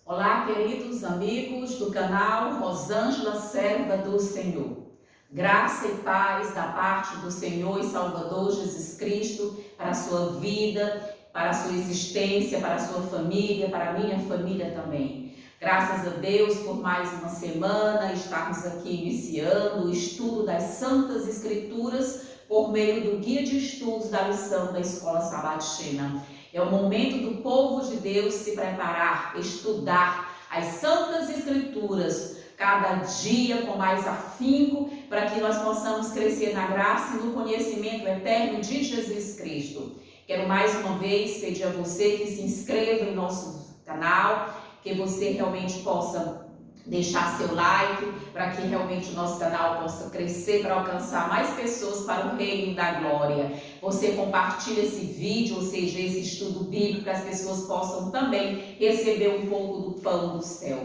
Olá, queridos amigos do canal Rosângela, serva do Senhor. Graça e paz da parte do Senhor e Salvador Jesus Cristo para a sua vida, para a sua existência, para a sua família, para a minha família também. Graças a Deus por mais uma semana, estarmos aqui iniciando o estudo das Santas Escrituras por meio do guia de estudos da lição da Escola Sabatina. É o momento do povo de Deus se preparar, estudar as Santas Escrituras, cada dia com mais afinco, para que nós possamos crescer na graça e no conhecimento eterno de Jesus Cristo. Quero mais uma vez pedir a você que se inscreva em nosso canal, que você realmente possa deixar seu like, para que realmente o nosso canal possa crescer, para alcançar mais pessoas para o reino da glória. Você compartilha esse vídeo, ou seja, esse estudo bíblico, para as pessoas possam também receber um pouco do pão do céu.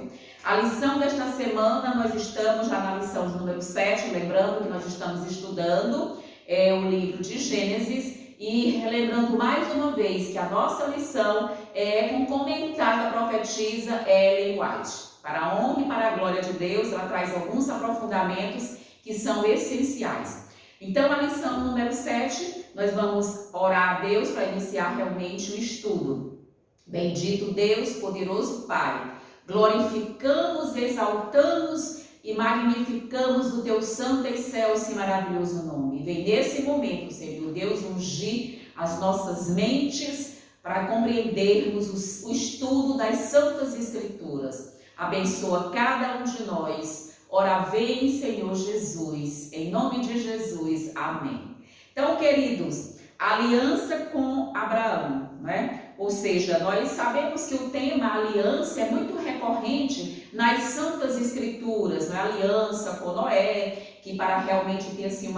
A lição desta semana, nós estamos já na lição de número 7, lembrando que nós estamos estudando o livro de Gênesis, e relembrando mais uma vez que a nossa lição é com o comentário da profetisa Ellen White. Para a honra e para a glória de Deus, ela traz alguns aprofundamentos que são essenciais. Então, a lição número 7, nós vamos orar a Deus para iniciar realmente o estudo. Bendito Deus, poderoso Pai, glorificamos, exaltamos e magnificamos o teu santo, excelso e maravilhoso nome. Vem nesse momento, Senhor Deus, ungir as nossas mentes para compreendermos o estudo das Santas Escrituras. Abençoa cada um de nós. Ora vem, Senhor Jesus, em nome de Jesus. Amém. Então, queridos, aliança com Abraão, né? Ou seja, nós sabemos que o tema aliança é muito recorrente nas Santas Escrituras, né? Aliança com Noé, que para realmente ter assim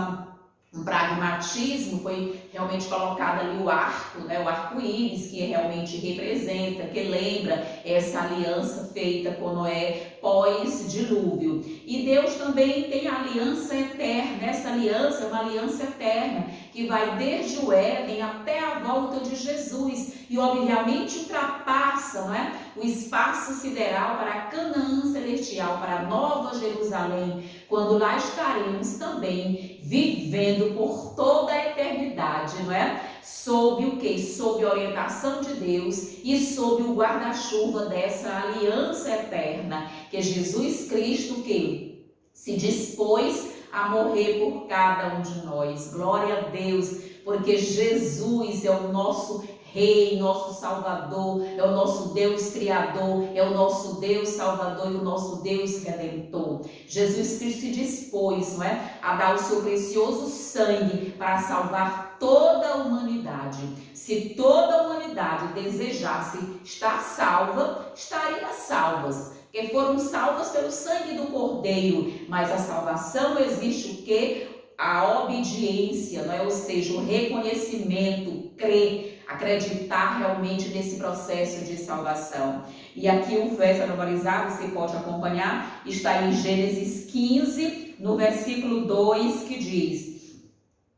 um pragmatismo foi realmente colocado ali o arco, né? O arco-íris, que realmente representa, que lembra essa aliança feita com Noé pós-dilúvio. E Deus também tem a aliança eterna. Essa aliança é uma aliança eterna que vai desde o Éden até a volta de Jesus e obviamente ultrapassa, né, o espaço sideral para a Canaã celestial, para a Nova Jerusalém, quando lá estaremos também vivendo por toda a eternidade, não é? Sob o quê? Sob a orientação de Deus e sob o guarda-chuva dessa aliança eterna, que é Jesus Cristo, que se dispôs a morrer por cada um de nós. Glória a Deus, porque Jesus é o nosso Rei, nosso Salvador, é o nosso Deus Criador, é o nosso Deus Salvador e o nosso Deus Redentor. Jesus Cristo se dispôs, não é, a dar o seu precioso sangue para salvar toda a humanidade. Se toda a humanidade desejasse estar salva, estaria salvas, porque foram salvas pelo sangue do Cordeiro, mas a salvação existe o quê? A obediência, não é? Ou seja, o reconhecimento, crer, acreditar realmente nesse processo de salvação. E aqui o verso atualizado, você pode acompanhar, está em Gênesis 15, no versículo 2, que diz: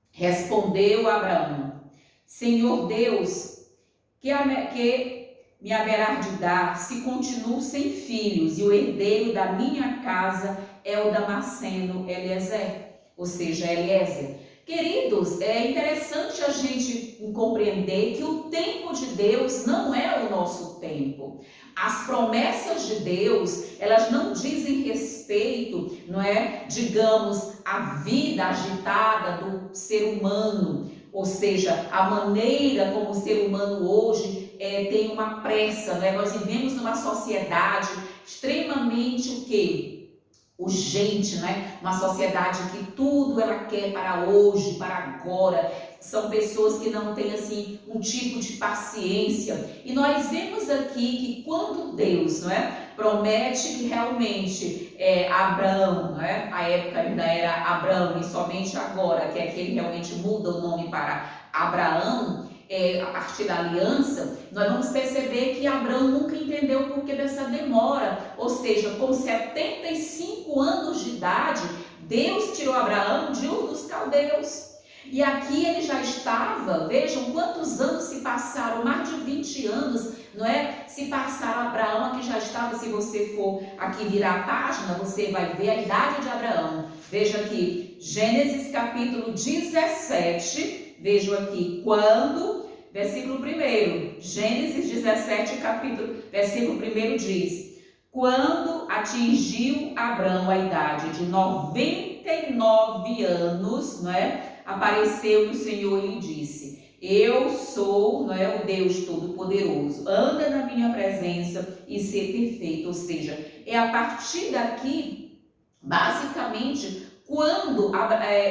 respondeu Abraão, Senhor Deus, que me haverá de dar se continuo sem filhos, e o herdeiro da minha casa é o Damasceno Eliezer, ou seja, Eliezer. Queridos, é interessante a gente compreender que o tempo de Deus não é o nosso tempo. As promessas de Deus, elas não dizem respeito, não é, digamos, à vida agitada do ser humano, ou seja, a maneira como o ser humano hoje tem uma pressa, né? Nós vivemos numa sociedade extremamente o quê? Urgente, né? Uma sociedade que tudo ela quer para hoje, para agora. São pessoas que não têm assim um tipo de paciência. E nós vemos aqui que quando Deus, não é, promete que realmente Abraão, não é? A época ainda era Abraão e somente agora que é que ele realmente muda o nome para Abraão. A partir da aliança, nós vamos perceber que Abraão nunca entendeu o porquê dessa demora, ou seja, com 75 anos de idade, Deus tirou Abraão de Ur dos Caldeus. E aqui ele já estava, vejam quantos anos se passaram, mais de 20 anos, não é? Se passaram. Abraão aqui já estava, se você for aqui virar a página, você vai ver a idade de Abraão. Veja aqui, Gênesis capítulo 17, vejam aqui, quando, versículo 1, Gênesis 17, versículo 1 diz: quando atingiu Abraão a idade de 99 anos, não é? Apareceu o Senhor e lhe disse: eu sou, não é, o Deus Todo-Poderoso, anda na minha presença e ser perfeito. Ou seja, é a partir daqui, basicamente, quando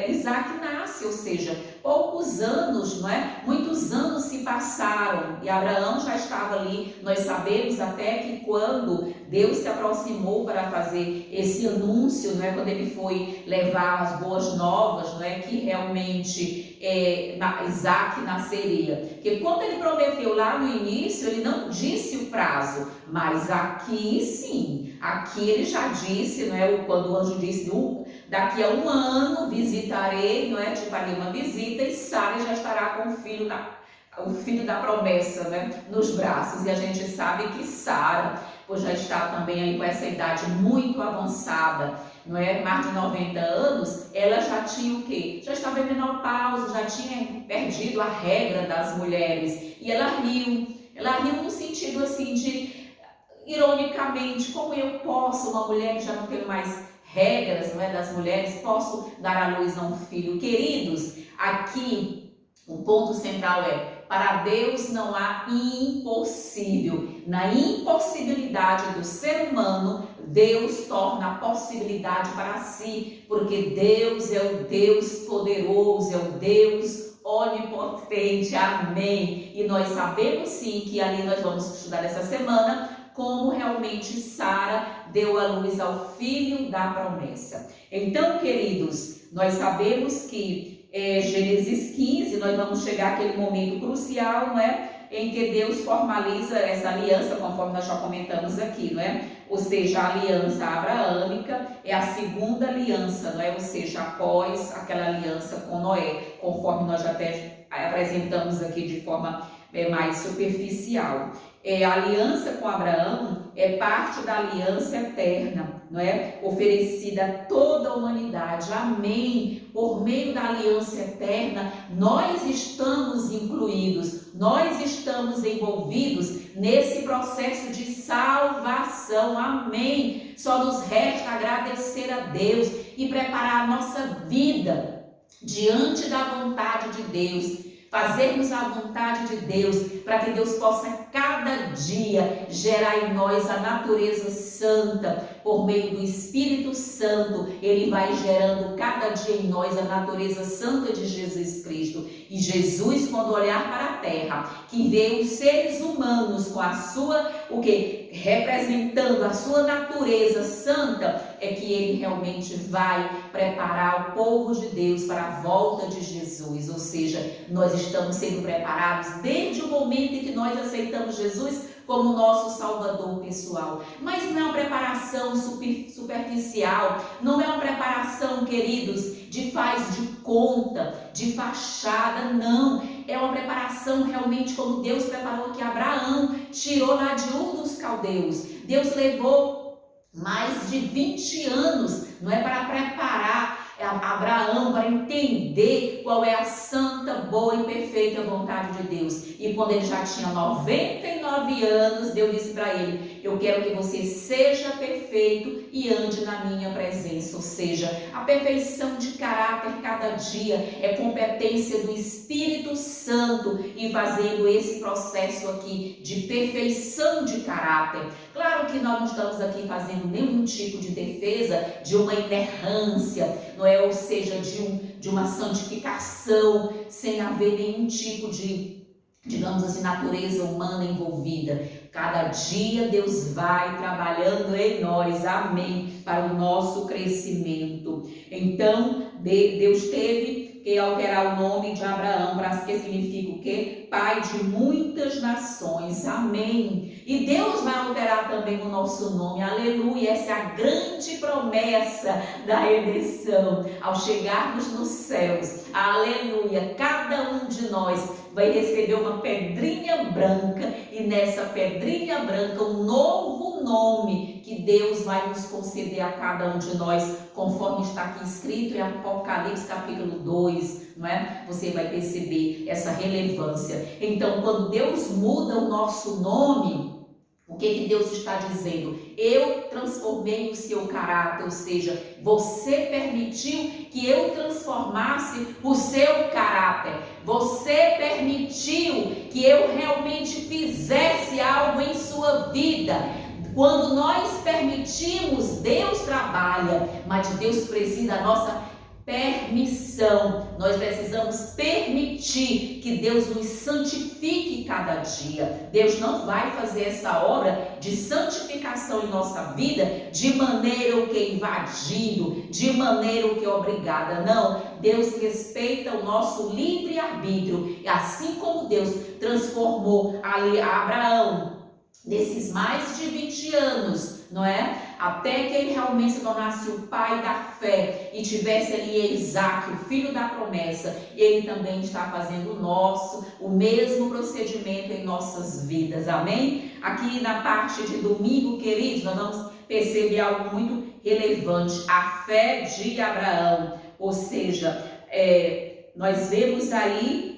Isaac nasce, ou seja, poucos anos, não é? Muitos anos se passaram e Abraão já estava ali. Nós sabemos até que quando Deus se aproximou para fazer esse anúncio, não é? Quando ele foi levar as boas novas, não é? Que realmente Isaac nasceria. Porque quando ele prometeu lá no início, ele não disse o prazo, mas aqui sim, aqui ele já disse, não é? Quando o anjo disse, daqui a 1 ano visitarei, não é? Tipo ali uma visita, e Sara já estará com o filho da promessa, né? Nos braços. E a gente sabe que Sara, pois já está também aí com essa idade muito avançada, não é? Mais de 90 anos, ela já tinha o quê? Já estava em menopausa, já tinha perdido a regra das mulheres. E ela riu no sentido assim de, ironicamente, como eu posso, uma mulher que já não tem mais regras, não é, das mulheres, posso dar à luz a um filho? Queridos, aqui o ponto central é: para Deus não há impossível. Na impossibilidade do ser humano, Deus torna a possibilidade para si, porque Deus é o Deus poderoso, é o Deus onipotente. Amém. E nós sabemos sim que ali nós vamos estudar essa semana como realmente Sara deu à luz ao filho da promessa. Então, queridos, nós sabemos que Gênesis 15, nós vamos chegar àquele momento crucial, não é? Em que Deus formaliza essa aliança, conforme nós já comentamos aqui, não é? Ou seja, a aliança abraâmica é a segunda aliança, não é? Ou seja, após aquela aliança com Noé, conforme nós já até apresentamos aqui de forma mais superficial. A aliança com Abraão é parte da aliança eterna, não é? Oferecida a toda a humanidade. Amém. Por meio da aliança eterna, nós estamos incluídos, nós estamos envolvidos nesse processo de salvação. Amém. Só nos resta agradecer a Deus e preparar a nossa vida diante da vontade de Deus. Fazermos a vontade de Deus, para que Deus possa cada dia gerar em nós a natureza santa. Por meio do Espírito Santo, Ele vai gerando cada dia em nós a natureza santa de Jesus Cristo. E Jesus, quando olhar para a terra, que vê os seres humanos com a sua, representando a sua natureza santa, é que Ele realmente vai preparar o povo de Deus para a volta de Jesus. Ou seja, nós estamos sendo preparados desde o momento em que nós aceitamos Jesus como nosso Salvador pessoal. Mas não é uma preparação superficial, não é uma preparação, queridos, de faz de conta, de fachada, não. É uma preparação realmente como Deus preparou, que Abraão tirou lá de Ur dos Caldeus. Deus levou mais de 20 anos, não é, para preparar Abraão para entender qual é a santa, boa e perfeita vontade de Deus. E quando ele já tinha 99 anos, Deus disse para ele: eu quero que você seja perfeito e ande na minha presença. Ou seja, a perfeição de caráter cada dia é competência do Espírito Santo e fazendo esse processo aqui de perfeição de caráter. Claro que nós não estamos aqui fazendo nenhum tipo de defesa de uma inerrância, não é? Ou seja, de uma santificação sem haver nenhum tipo de, digamos assim, natureza humana envolvida. Cada dia Deus vai trabalhando em nós, amém, para o nosso crescimento. Então, Deus teve que alterar o nome de Abraão, que significa o quê? Pai de muitas nações. Amém. E Deus vai alterar também o nosso nome. Aleluia. Essa é a grande promessa da redenção. Ao chegarmos nos céus, aleluia, cada um de nós vai receber uma pedrinha branca, e nessa pedrinha branca um novo nome que Deus vai nos conceder a cada um de nós, conforme está aqui escrito em Apocalipse capítulo 2, não é? Você vai perceber essa relevância. Então, quando Deus muda o nosso nome, o que Deus está dizendo? Eu transformei o seu caráter, ou seja, você permitiu que eu transformasse o seu caráter. Você permitiu que eu realmente fizesse algo em sua vida. Quando nós permitimos, Deus trabalha, mas Deus precisa da nossa permissão. Nós precisamos permitir que Deus nos santifique cada dia. Deus não vai fazer essa obra de santificação em nossa vida de maneira o que invadindo, de maneira o que obrigada. Não, Deus respeita o nosso livre-arbítrio. E assim como Deus transformou ali Abraão nesses mais de 20 anos, não é? Até que ele realmente se tornasse o pai da fé e tivesse ali Isaac, o filho da promessa, ele também está fazendo o mesmo procedimento em nossas vidas, amém? Aqui na parte de domingo, queridos, nós vamos perceber algo muito relevante, a fé de Abraão, ou seja, nós vemos aí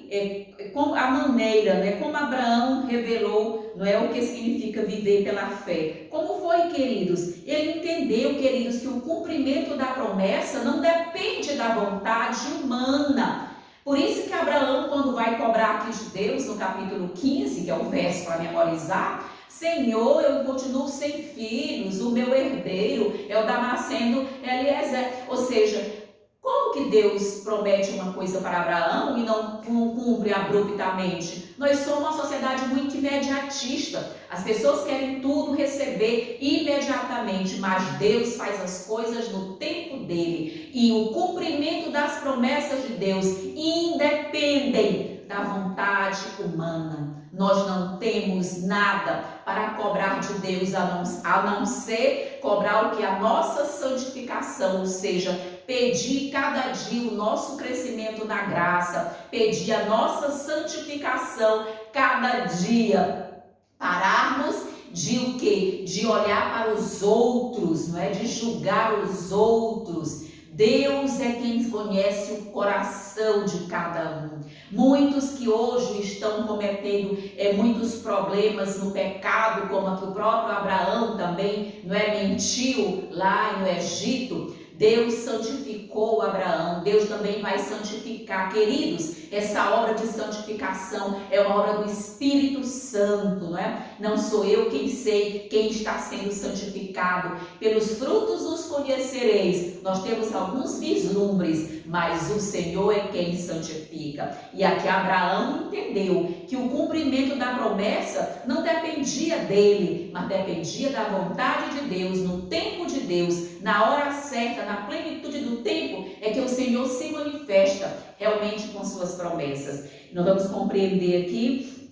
como a maneira, né, como Abraão revelou, não é, o que significa viver pela fé. Como foi, queridos? Ele entendeu, queridos, que o cumprimento da promessa não depende da vontade humana. Por isso que Abraão, quando vai cobrar aqui de Deus, no capítulo 15, que é o verso para memorizar, Senhor, eu continuo sem filhos, o meu herdeiro é o Damasceno Eliezer. Ou seja, como que Deus promete uma coisa para Abraão e não cumpre abruptamente? Nós somos uma sociedade muito imediatista. As pessoas querem tudo receber imediatamente, mas Deus faz as coisas no tempo dele. E o cumprimento das promessas de Deus independem da vontade humana. Nós não temos nada para cobrar de Deus a não ser cobrar o que? A nossa santificação, ou seja, pedir cada dia o nosso crescimento na graça, pedir a nossa santificação cada dia, pararmos de o quê? De olhar para os outros, não é? De julgar os outros. Deus é quem conhece o coração de cada um. Muitos que hoje estão cometendo muitos problemas no pecado, como aqui o próprio Abraão também, não é, mentiu lá no Egito. Deus santificou Abraão, Deus também vai santificar. Queridos, essa obra de santificação é uma obra do Espírito Santo, não é? Não sou eu quem sei quem está sendo santificado. Pelos frutos os conhecereis. Nós temos alguns vislumbres, mas o Senhor é quem santifica. E aqui Abraão entendeu que o cumprimento da promessa não dependia dele, mas dependia da vontade de Deus, no tempo de Deus, na hora certa, na plenitude do tempo, é que o Senhor se manifesta realmente com suas promessas. Nós vamos compreender aqui,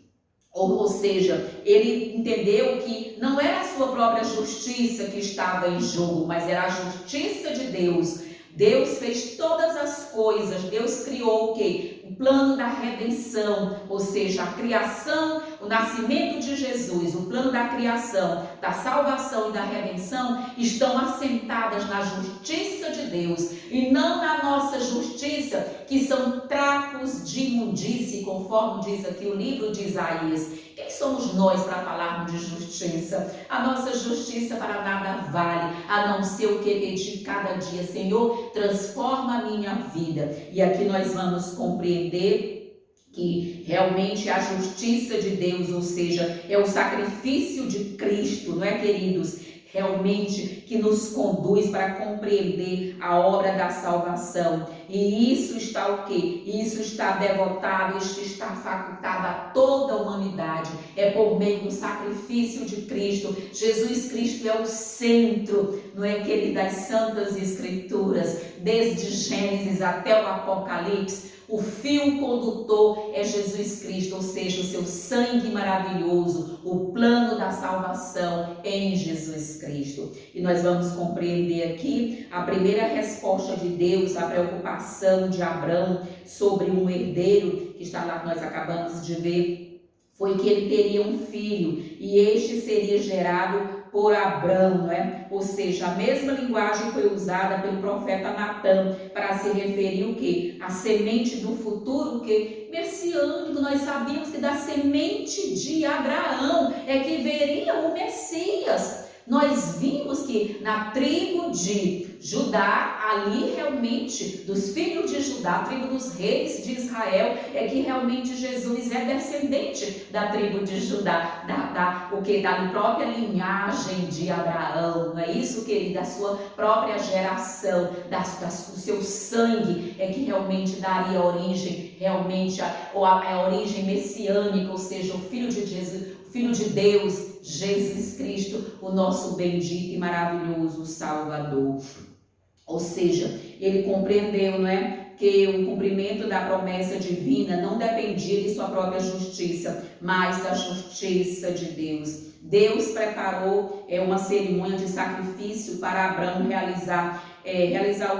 ou seja, ele entendeu que não era a sua própria justiça que estava em jogo, mas era a justiça de Deus. Deus fez todas as coisas, Deus criou o quê? O plano da redenção, ou seja, a criação, o nascimento de Jesus, o plano da criação, da salvação e da redenção estão assentadas na justiça de Deus e não na nossa justiça, que são trapos de imundície, conforme diz aqui o livro de Isaías. Quem somos nós para falarmos de justiça? A nossa justiça para nada vale, a não ser o que pedir cada dia. Senhor, transforma a minha vida. E aqui nós vamos compreender que realmente a justiça de Deus, ou seja, é o sacrifício de Cristo, não é, queridos? Realmente que nos conduz para compreender a obra da salvação. E isso está o quê? Isso está devotado, isso está facultado a toda a humanidade. É por meio do sacrifício de Cristo. Jesus Cristo é o centro, não é, querido, das Santas Escrituras, desde Gênesis até o Apocalipse. O fio condutor é Jesus Cristo, ou seja, o seu sangue maravilhoso, o plano da salvação em Jesus Cristo. E nós vamos compreender aqui a primeira resposta de Deus, a preocupação de Abraão sobre um herdeiro, que está lá, que nós acabamos de ver, foi que ele teria um filho, e este seria gerado por Abrão, não é? Ou seja, a mesma linguagem foi usada pelo profeta Natã para se referir o quê? A semente do futuro, o quê? Messiânico. Nós sabíamos que da semente de Abraão é que viria o Messias. Nós vimos que na tribo de Judá, ali realmente, dos filhos de Judá, a tribo dos reis de Israel, é que realmente Jesus é descendente da tribo de Judá, da própria linhagem de Abraão, não é isso, querido? Da sua própria geração, do seu sangue, é que realmente daria origem, realmente a origem messiânica, ou seja, o Filho de Jesus, Filho de Deus, Jesus Cristo, o nosso bendito e maravilhoso Salvador. Ou seja, ele compreendeu, não é, que o cumprimento da promessa divina não dependia de sua própria justiça, mas da justiça de Deus. Deus preparou uma cerimônia de sacrifício para Abraão realizar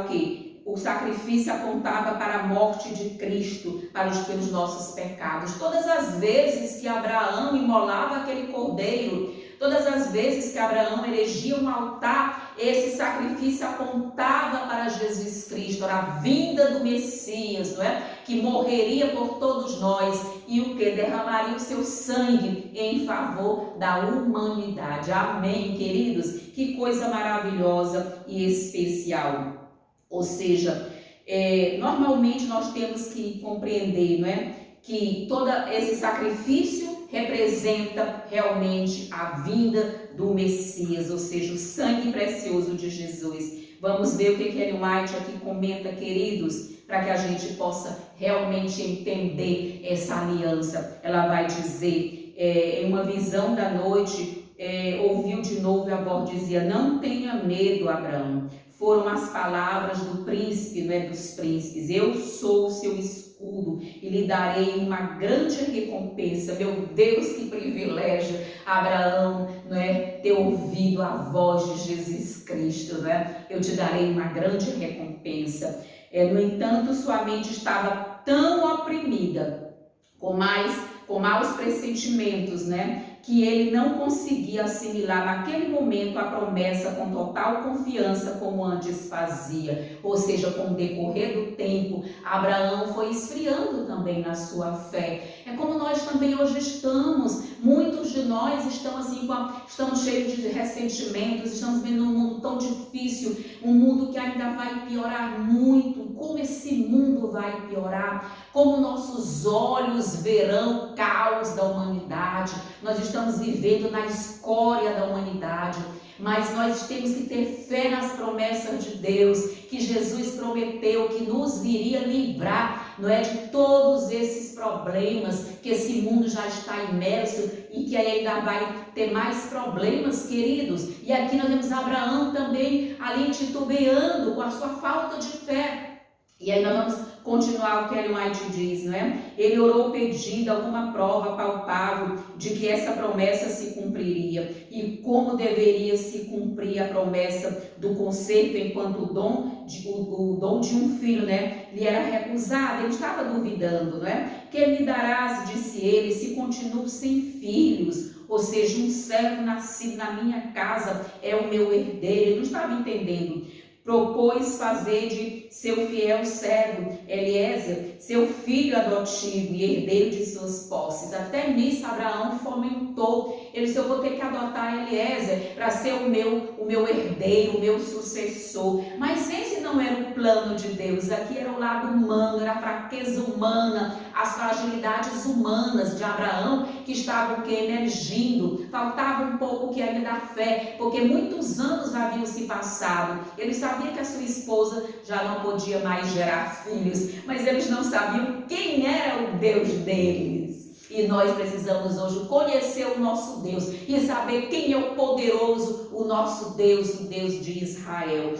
o quê? O sacrifício apontava para a morte de Cristo, pelos nossos pecados. Todas as vezes que Abraão imolava aquele cordeiro, todas as vezes que Abraão erigia um altar, esse sacrifício apontava para Jesus Cristo, para a vinda do Messias, não é? Que morreria por todos nós e o que? Derramaria o seu sangue em favor da humanidade. Amém, queridos? Que coisa maravilhosa e especial. Ou seja, normalmente nós temos que compreender, não é, que todo esse sacrifício representa realmente a vinda do Messias, ou seja, o sangue precioso de Jesus. Vamos ver o que Ellen White aqui comenta, queridos, para que a gente possa realmente entender essa aliança. Ela vai dizer, em uma visão da noite, ouviu de novo e a voz dizia: não tenha medo, Abraão. Foram as palavras do príncipe, não é, dos príncipes. Eu sou o seu escudo e lhe darei uma grande recompensa. Meu Deus, que privilégio, Abraão, não é, ter ouvido a voz de Jesus Cristo, não é? Eu te darei uma grande recompensa. No entanto, sua mente estava tão oprimida, com maus pressentimentos, né, que ele não conseguia assimilar naquele momento a promessa com total confiança como antes fazia. Ou seja, com o decorrer do tempo, Abraão foi esfriando também na sua fé. É como nós também hoje estamos. Muitos de nós estamos cheios de ressentimentos, estamos vendo um mundo tão difícil, um mundo que ainda vai piorar muito. Como esse mundo vai piorar? Como nossos olhos verão o caos da humanidade? Nós estamos vivendo na escória da humanidade, mas nós temos que ter fé nas promessas de Deus, que Jesus prometeu que nos viria livrar, não é, de todos esses problemas que esse mundo já está imerso e que ainda vai ter mais problemas, queridos. E aqui nós temos Abraão também ali titubeando com a sua falta de fé. E aí nós vamos continuar o que Ellen White diz, não é? Ele orou pedindo alguma prova palpável de que essa promessa se cumpriria e como deveria se cumprir a promessa do conserto enquanto o dom de um filho, né, lhe era recusado. Ele estava duvidando, não é? Que me darás, disse ele, se continuo sem filhos? Ou seja, um servo nascido na minha casa é o meu herdeiro. Ele não estava entendendo. Propôs fazer de seu fiel servo, Eliezer, seu filho adotivo e herdeiro de suas posses. Até nisso Abraão fomentou. Ele disse: eu vou ter que adotar Eliezer para ser o meu herdeiro, o meu sucessor. Mas esse não era o plano de Deus, aqui era o lado humano, era a fraqueza humana, as fragilidades humanas de Abraão que estavam emergindo. Faltava um pouco que ainda da fé, porque muitos anos haviam se passado. Ele sabia que a sua esposa já não podia mais gerar filhos, mas eles não sabiam quem era o Deus deles. E nós precisamos hoje conhecer o nosso Deus e saber quem é o poderoso, o nosso Deus, o Deus de Israel.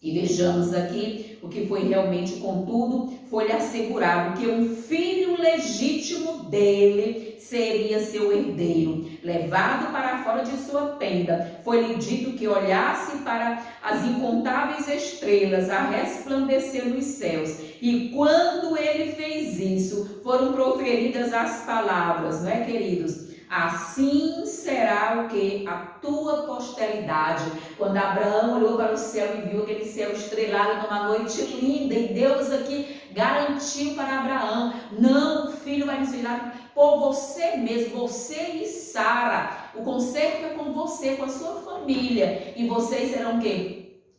E vejamos aqui o que foi realmente, contudo, foi-lhe assegurado que um filho legítimo dele seria seu herdeiro. Levado para fora de sua tenda, foi-lhe dito que olhasse para as incontáveis estrelas a resplandecer nos céus. E quando ele fez isso, foram proferidas as palavras, não é, queridos? Assim será o que? A tua posteridade. Quando Abraão olhou para o céu e viu aquele céu estrelado numa noite linda, e Deus aqui garantiu para Abraão: não, o filho vai nos virar por você mesmo, você e Sara. O conserto é com você, com a sua família, e vocês serão o quê?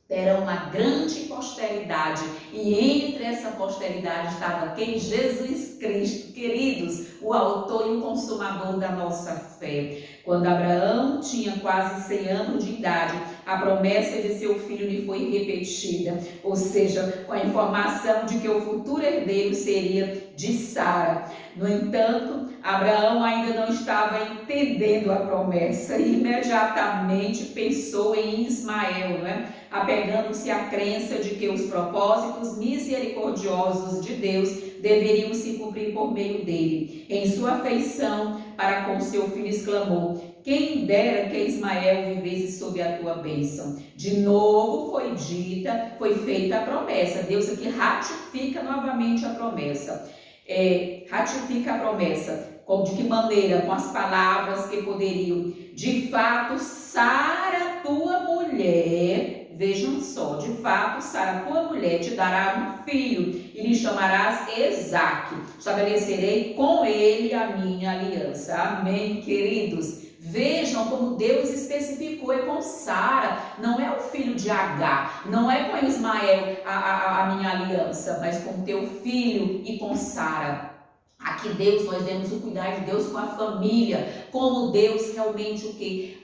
Terão uma grande posteridade, e entre essa posteridade estava quem? Jesus Cristo, queridos, o autor e o consumador da nossa fé. Quando Abraão tinha quase 100 anos de idade, a promessa de seu filho lhe foi repetida, ou seja, com a informação de que o futuro herdeiro seria de Sara. No entanto, Abraão ainda não estava entendendo a promessa e imediatamente pensou em Ismael, né? Apegando-se à crença de que os propósitos misericordiosos de Deus deveriam se cumprir por meio dele. Em sua afeição para com seu filho exclamou: quem dera que Ismael vivesse sob a tua bênção. De novo foi feita a promessa. Deus aqui ratifica novamente a promessa. Ratifica a promessa. De que maneira? Com as palavras que poderiam: de fato, Sara, tua mulher, vejam só, de fato, Sara, tua mulher, te dará um filho e lhe chamarás Isaque. Estabelecerei com ele a minha aliança. Amém, queridos? Vejam como Deus especificou, é com Sara, não é o filho de Agar, não é com Ismael a minha aliança, mas com teu filho e com Sara. Aqui Deus, nós vemos o cuidar de Deus com a família, como Deus realmente o que?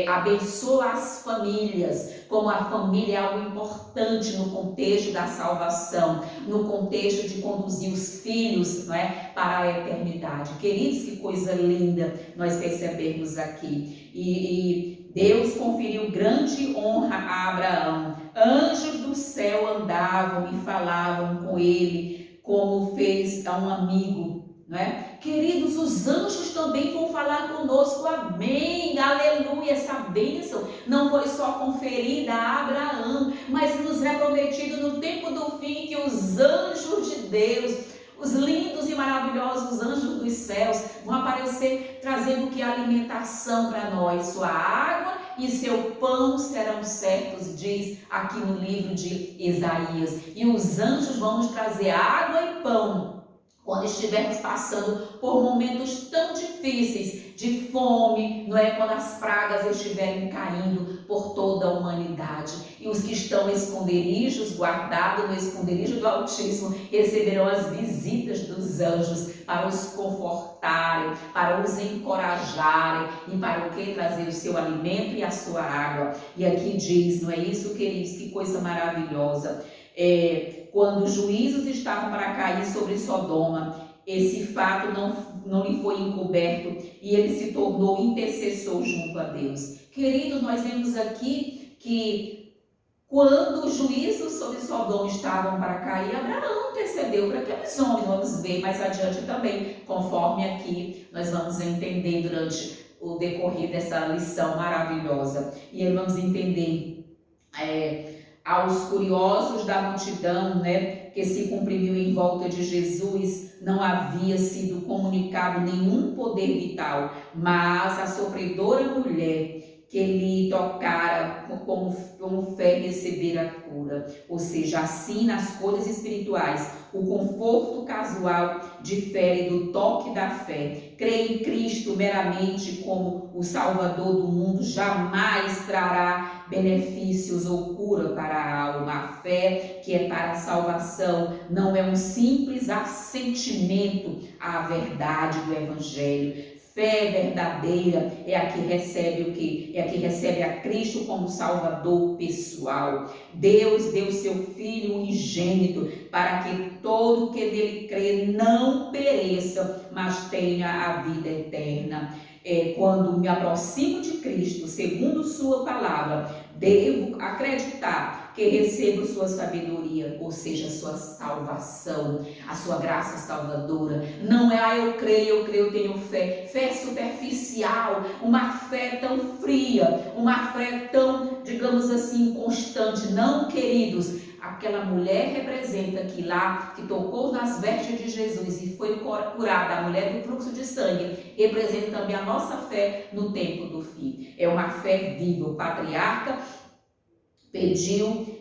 Abençoa as famílias, como a família é algo importante no contexto da salvação, no contexto de conduzir os filhos, não é, para a eternidade. Queridos, que coisa linda nós percebemos aqui. E Deus conferiu grande honra a Abraão. Anjos do céu andavam e falavam com ele, como fez a um amigo. Não é? Queridos, os anjos também vão falar conosco, amém, aleluia. Essa bênção não foi só conferida a Abraão, mas nos é prometido no tempo do fim que os anjos de Deus, os lindos e maravilhosos anjos dos céus, vão aparecer trazendo que alimentação para nós. Sua água e seu pão serão certos, diz aqui no livro de Isaías. E os anjos vão nos trazer água e pão quando estivermos passando por momentos tão difíceis de fome, não é? Quando as pragas estiverem caindo por toda a humanidade. E os que estão em esconderijos, guardados no esconderijo do Altíssimo, receberão as visitas dos anjos para os confortarem, para os encorajarem e para o que? Trazer o seu alimento e a sua água. E aqui diz, não é isso, queridos? Que coisa maravilhosa. Quando os juízos estavam para cair sobre Sodoma, esse fato não lhe foi encoberto e ele se tornou intercessor junto a Deus. Queridos, nós vemos aqui que quando os juízos sobre Sodoma estavam para cair, Abraão intercedeu para aqueles homens. Vamos ver mais adiante também, conforme aqui nós vamos entender durante o decorrer dessa lição maravilhosa. E aí vamos entender aos curiosos da multidão, né, que se comprimiu em volta de Jesus, não havia sido comunicado nenhum poder vital, mas a sofredora mulher que lhe tocara como fé receber a cura. Ou seja, assim nas coisas espirituais, O conforto casual difere do toque da fé. Crer em Cristo meramente como o Salvador do mundo jamais trará benefícios ou cura para a alma. A fé, que é para a salvação, não é um simples assentimento à verdade do Evangelho. Fé verdadeira é a que recebe o quê? É a que recebe a Cristo como Salvador pessoal. Deus deu seu Filho unigênito para que todo que nele crê não pereça, mas tenha a vida eterna. Quando me aproximo de Cristo, segundo sua palavra, devo acreditar que recebo sua sabedoria, ou seja, sua salvação, a sua graça salvadora. Não é eu creio, tenho fé. Fé superficial, uma fé tão fria, uma fé tão, digamos assim, constante. Não, queridos, aquela mulher representa que tocou nas vestes de Jesus e foi curada, a mulher do fluxo de sangue, representa também a nossa fé no tempo do fim. É uma fé viva. O patriarca pediu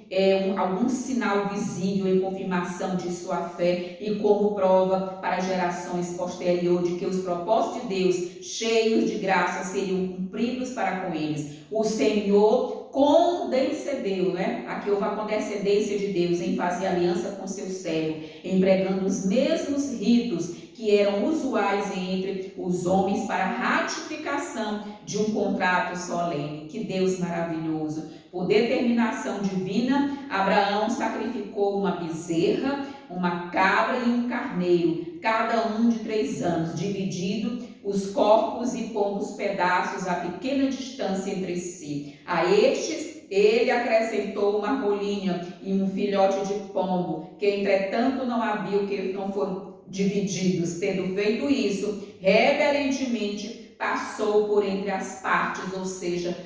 algum sinal visível em confirmação de sua fé e como prova para gerações posteriores de que os propósitos de Deus, cheios de graça, seriam cumpridos para com eles. O Senhor condescendeu, Aqui houve a condescendência de Deus em fazer aliança com seu servo, empregando os mesmos ritos que eram usuais entre os homens para a ratificação de um contrato solene. Que Deus maravilhoso! Por determinação divina, Abraão sacrificou uma bezerra, uma cabra e um carneiro, cada um de 3 anos, dividido os corpos e pondo os pedaços a pequena distância entre si. A estes ele acrescentou uma rolinha e um filhote de pombo, que entretanto não havia, que não foram divididos. Tendo feito isso, reverentemente passou por entre as partes, ou seja,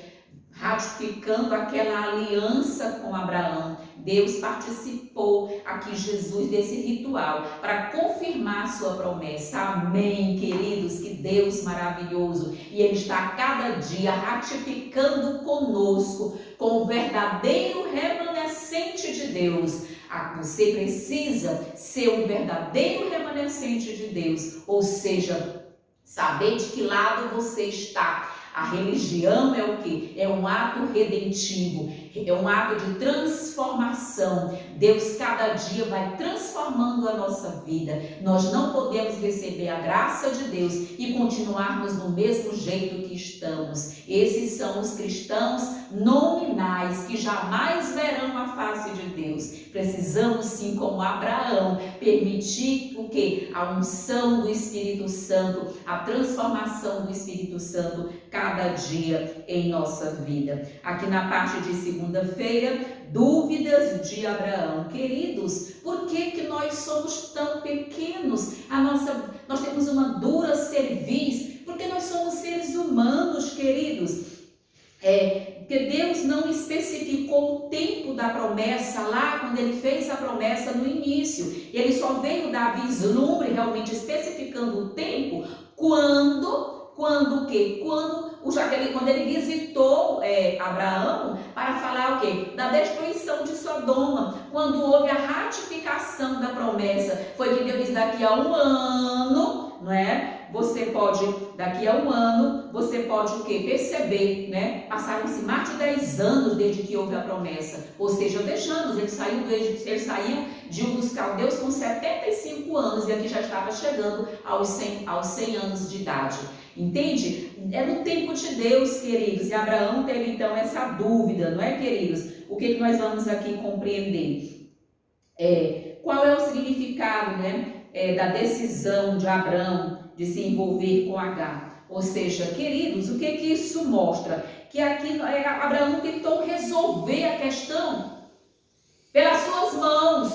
ratificando aquela aliança com Abraão. Deus participou aqui, Jesus, desse ritual para confirmar sua promessa. Amém, queridos, que Deus maravilhoso. E Ele está a cada dia ratificando conosco, com o verdadeiro remanescente de Deus. Você precisa ser um verdadeiro remanescente de Deus, ou seja, saber de que lado você está. A religião é o quê? É um ato redentivo, é um ato de transformação. Deus cada dia vai transformando a nossa vida. Nós não podemos receber a graça de Deus e continuarmos do mesmo jeito que estamos. Esses são os cristãos nominais que jamais verão a face de Deus. Precisamos sim, como Abraão, permitir o quê? A unção do Espírito Santo, a transformação do Espírito Santo cada dia em nossa vida. Aqui na parte de segunda-feira, dúvidas de Abraão. Queridos, por que nós somos tão pequenos? Nós temos uma dura cerviz, porque nós somos seres humanos, queridos. Porque Deus não especificou o tempo da promessa lá quando Ele fez a promessa no início. Ele só veio dar vislumbre, realmente especificando o tempo, quando o quê? Quando ele visitou Abraão para falar o quê? Da destruição de Sodoma. Quando houve a ratificação da promessa, foi que Deus disse: daqui a um ano, daqui a um ano, você pode o quê? Perceber, Passaram-se mais de 10 anos desde que houve a promessa, ou seja, 10 anos. Ele saiu de um dos caldeus com 75 anos e aqui já estava chegando aos 100 anos de idade. Entende? É no tempo de Deus, queridos. E Abraão teve então essa dúvida, não é, queridos? O que nós vamos aqui compreender? Qual é o significado, da decisão de Abraão de se envolver com Agar? Ou seja, queridos, o que isso mostra? Que aqui Abraão tentou resolver a questão pelas suas mãos,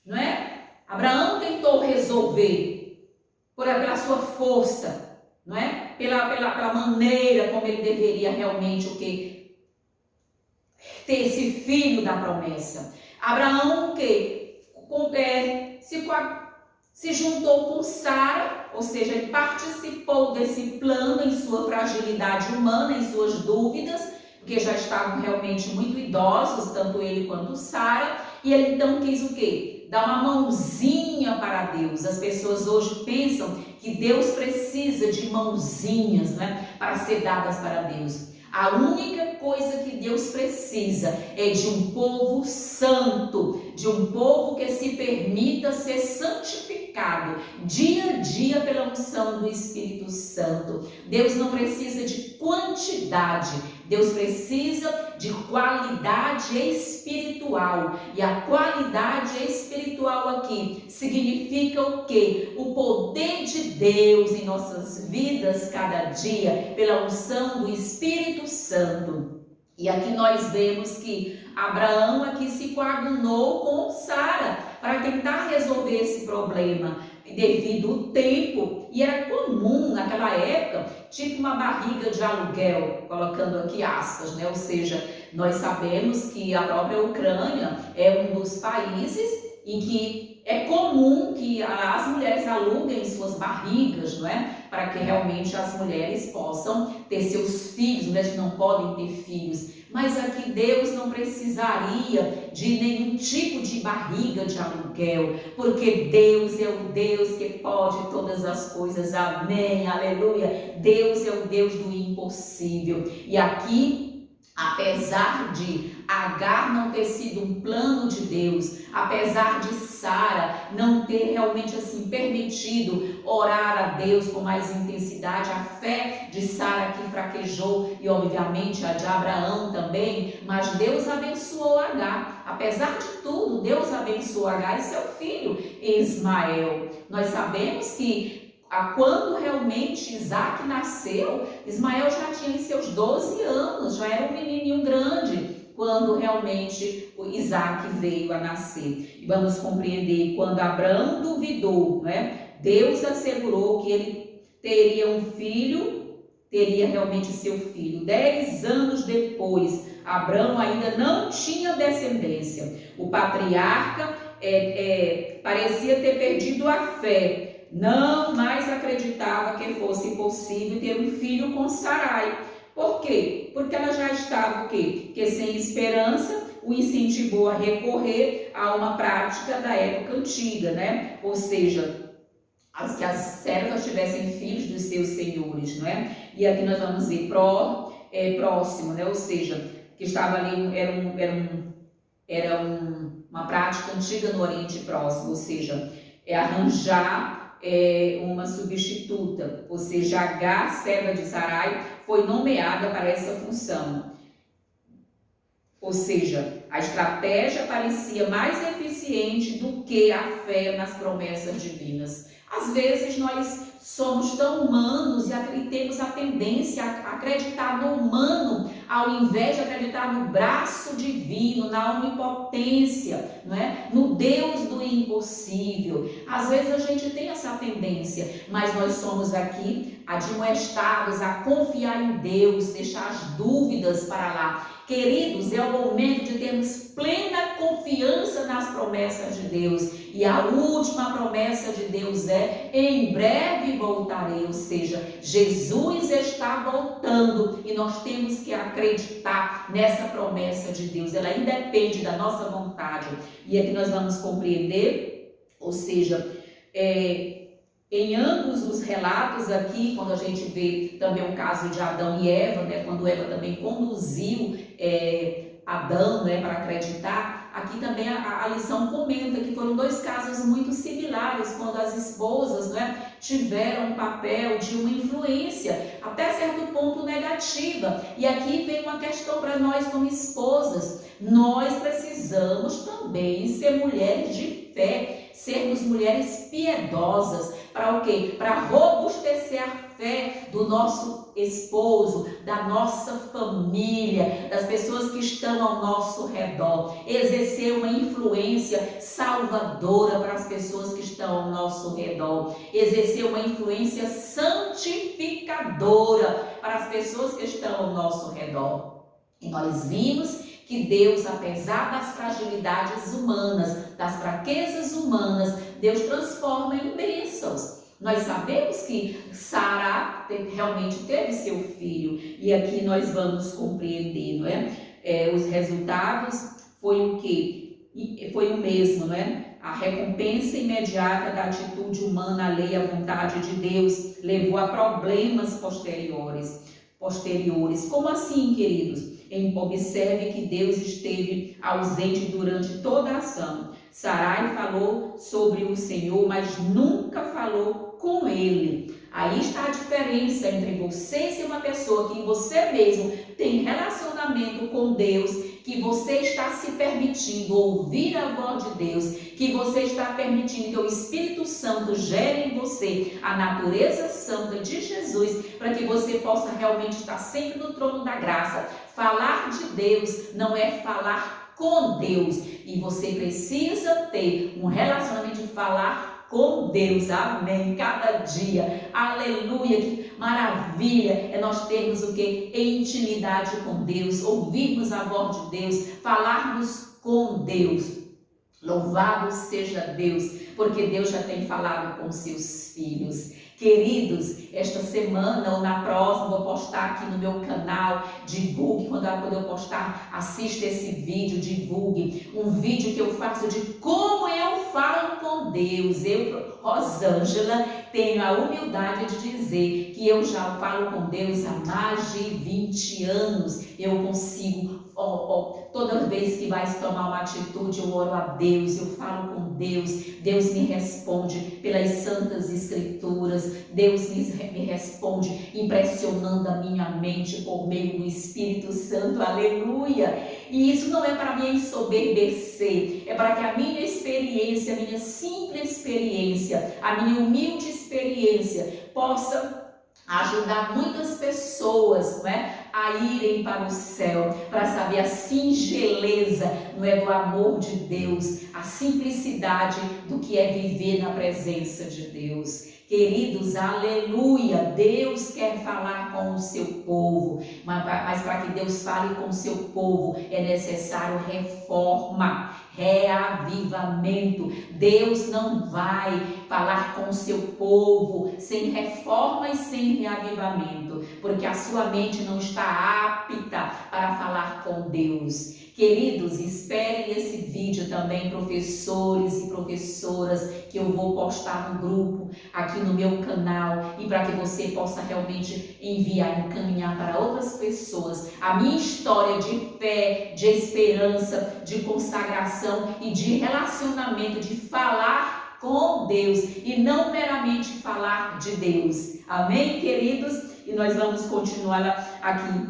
não é? Abraão tentou resolver pela sua força, não é? Pela maneira como ele deveria realmente ter esse filho da promessa. Abraão se juntou com Sara, ou seja, ele participou desse plano em sua fragilidade humana, em suas dúvidas, porque já estavam realmente muito idosos, tanto ele quanto Sara, e ele então quis o quê? Dá uma mãozinha para Deus. As pessoas hoje pensam que Deus precisa de mãozinhas, né, para ser dadas para Deus. A única coisa que Deus precisa é de um povo santo, de um povo que se permita ser santificado dia a dia pela unção do Espírito Santo. Deus não precisa de quantidade, Deus precisa de qualidade espiritual. E a qualidade espiritual aqui significa o quê? O poder de Deus em nossas vidas cada dia, pela unção do Espírito Santo. E aqui nós vemos que Abraão aqui se coadunou com Sara para tentar resolver esse problema devido ao tempo, e era comum naquela época, tipo uma barriga de aluguel, colocando aqui aspas, né? Ou seja, nós sabemos que a própria Ucrânia é um dos países em que é comum que as mulheres aluguem suas barrigas, não é? Para que realmente as mulheres possam ter seus filhos, mulheres que não podem ter filhos. Mas aqui Deus não precisaria de nenhum tipo de barriga de aluguel, porque Deus é o Deus que pode todas as coisas, amém, aleluia. Deus é o Deus do impossível. E aqui, apesar de Agar não ter sido um plano de Deus, apesar de Sara não ter realmente assim permitido orar a Deus com mais intensidade, a fé de Sara aqui fraquejou e obviamente a de Abraão também, mas Deus abençoou Agar. Apesar de tudo, Deus abençoou Agar e seu filho Ismael. Nós sabemos que quando realmente Isaac nasceu, Ismael já tinha seus 12 anos, já era um menininho grande quando realmente o Isaac veio a nascer. E vamos compreender, quando Abraão duvidou, né? Deus assegurou que ele teria um filho, teria realmente seu filho. 10 anos depois, Abraão ainda não tinha descendência. O patriarca parecia ter perdido a fé. Não mais acreditava que fosse possível ter um filho com Sarai. Por quê? Porque ela já estava o quê? Que sem esperança o incentivou a recorrer a uma prática da época antiga, né? Ou seja, que as servas tivessem filhos dos seus senhores, não é? E aqui nós vamos ver próximo, né? Ou seja, que estava ali, era uma prática antiga no Oriente Próximo, ou seja, arranjar uma substituta, ou seja, Agar, serva de Sarai, foi nomeada para essa função. Ou seja, a estratégia parecia mais eficiente do que a fé nas promessas divinas. Às vezes nós somos tão humanos e temos a tendência a acreditar no humano ao invés de acreditar no braço divino, na onipotência, não é? No Deus do impossível. Às vezes a gente tem essa tendência, mas nós somos aqui admoestados a confiar em Deus, deixar as dúvidas para lá. Queridos, é o momento de termos plena confiança nas promessas de Deus. E a última promessa de Deus é: em breve voltarei. Ou seja, Jesus está voltando e nós temos que acreditar nessa promessa de Deus. Ela independe da nossa vontade. E aqui nós vamos compreender, ou seja, em ambos os relatos aqui, quando a gente vê também o caso de Adão e Eva, né, quando Eva também conduziu Adão, né, para acreditar, aqui também a lição comenta que foram dois casos muito similares, quando as esposas, né, tiveram um papel de uma influência, até certo ponto negativa. E aqui vem uma questão para nós como esposas: nós precisamos também ser mulheres de fé, sermos mulheres piedosas. Para o quê? Para robustecer a fé do nosso esposo, da nossa família, das pessoas que estão ao nosso redor. Exercer uma influência salvadora para as pessoas que estão ao nosso redor. Exercer uma influência santificadora para as pessoas que estão ao nosso redor. E nós vimos que Deus, apesar das fragilidades humanas, das fraquezas humanas, Deus transforma em bênçãos. Nós sabemos que Sara realmente teve seu filho, e aqui nós vamos compreender, não é? Os resultados foi o quê? Foi o mesmo, não é? A recompensa imediata da atitude humana alheia à vontade de Deus levou a problemas posteriores. Como assim, queridos? Observe que Deus esteve ausente durante toda a ação. Sarai falou sobre o Senhor, mas nunca falou com ele. Aí está a diferença entre você ser uma pessoa que você mesmo tem relacionamento com Deus, que você está se permitindo ouvir a voz de Deus, que você está permitindo que o Espírito Santo gere em você a natureza santa de Jesus, para que você possa realmente estar sempre no trono da graça. Falar de Deus não é falar com Deus, e você precisa ter um relacionamento de falar com Deus, amém, cada dia, aleluia, que maravilha é nós termos o que? Intimidade com Deus, ouvirmos a voz de Deus, falarmos com Deus. Louvado seja Deus, porque Deus já tem falado com seus filhos. Queridos, esta semana ou na próxima vou postar aqui no meu canal, divulgue, quando eu postar, assista esse vídeo, divulgue, um vídeo que eu faço de como eu falo com Deus. Eu, Rosângela, tenho a humildade de dizer que eu já falo com Deus há mais de 20 anos, eu consigo, toda vez que vai se tomar uma atitude, eu oro a Deus, eu falo com Deus, Deus me responde pelas santas escrituras, Deus me responde impressionando a minha mente por meio do Espírito Santo, aleluia. E isso não é para me ensoberbecer, é para que a minha experiência, a minha simples experiência, a minha humilde experiência possa ajudar muitas pessoas, não é, a irem para o céu, para saber a singeleza, não é, do amor de Deus, a simplicidade do que é viver na presença de Deus. Queridos, aleluia, Deus quer falar com o seu povo, mas para que Deus fale com o seu povo é necessário reforma, reavivamento. Deus não vai falar com o seu povo sem reforma e sem reavivamento, porque a sua mente não está apta para falar com Deus. Queridos, esperem esse vídeo também, professores e professoras, que eu vou postar no grupo, aqui no meu canal, e para que você possa realmente enviar, encaminhar para outras pessoas a minha história de fé, de esperança, de consagração e de relacionamento, de falar com Deus e não meramente falar de Deus. Amém, queridos? E nós vamos continuar aqui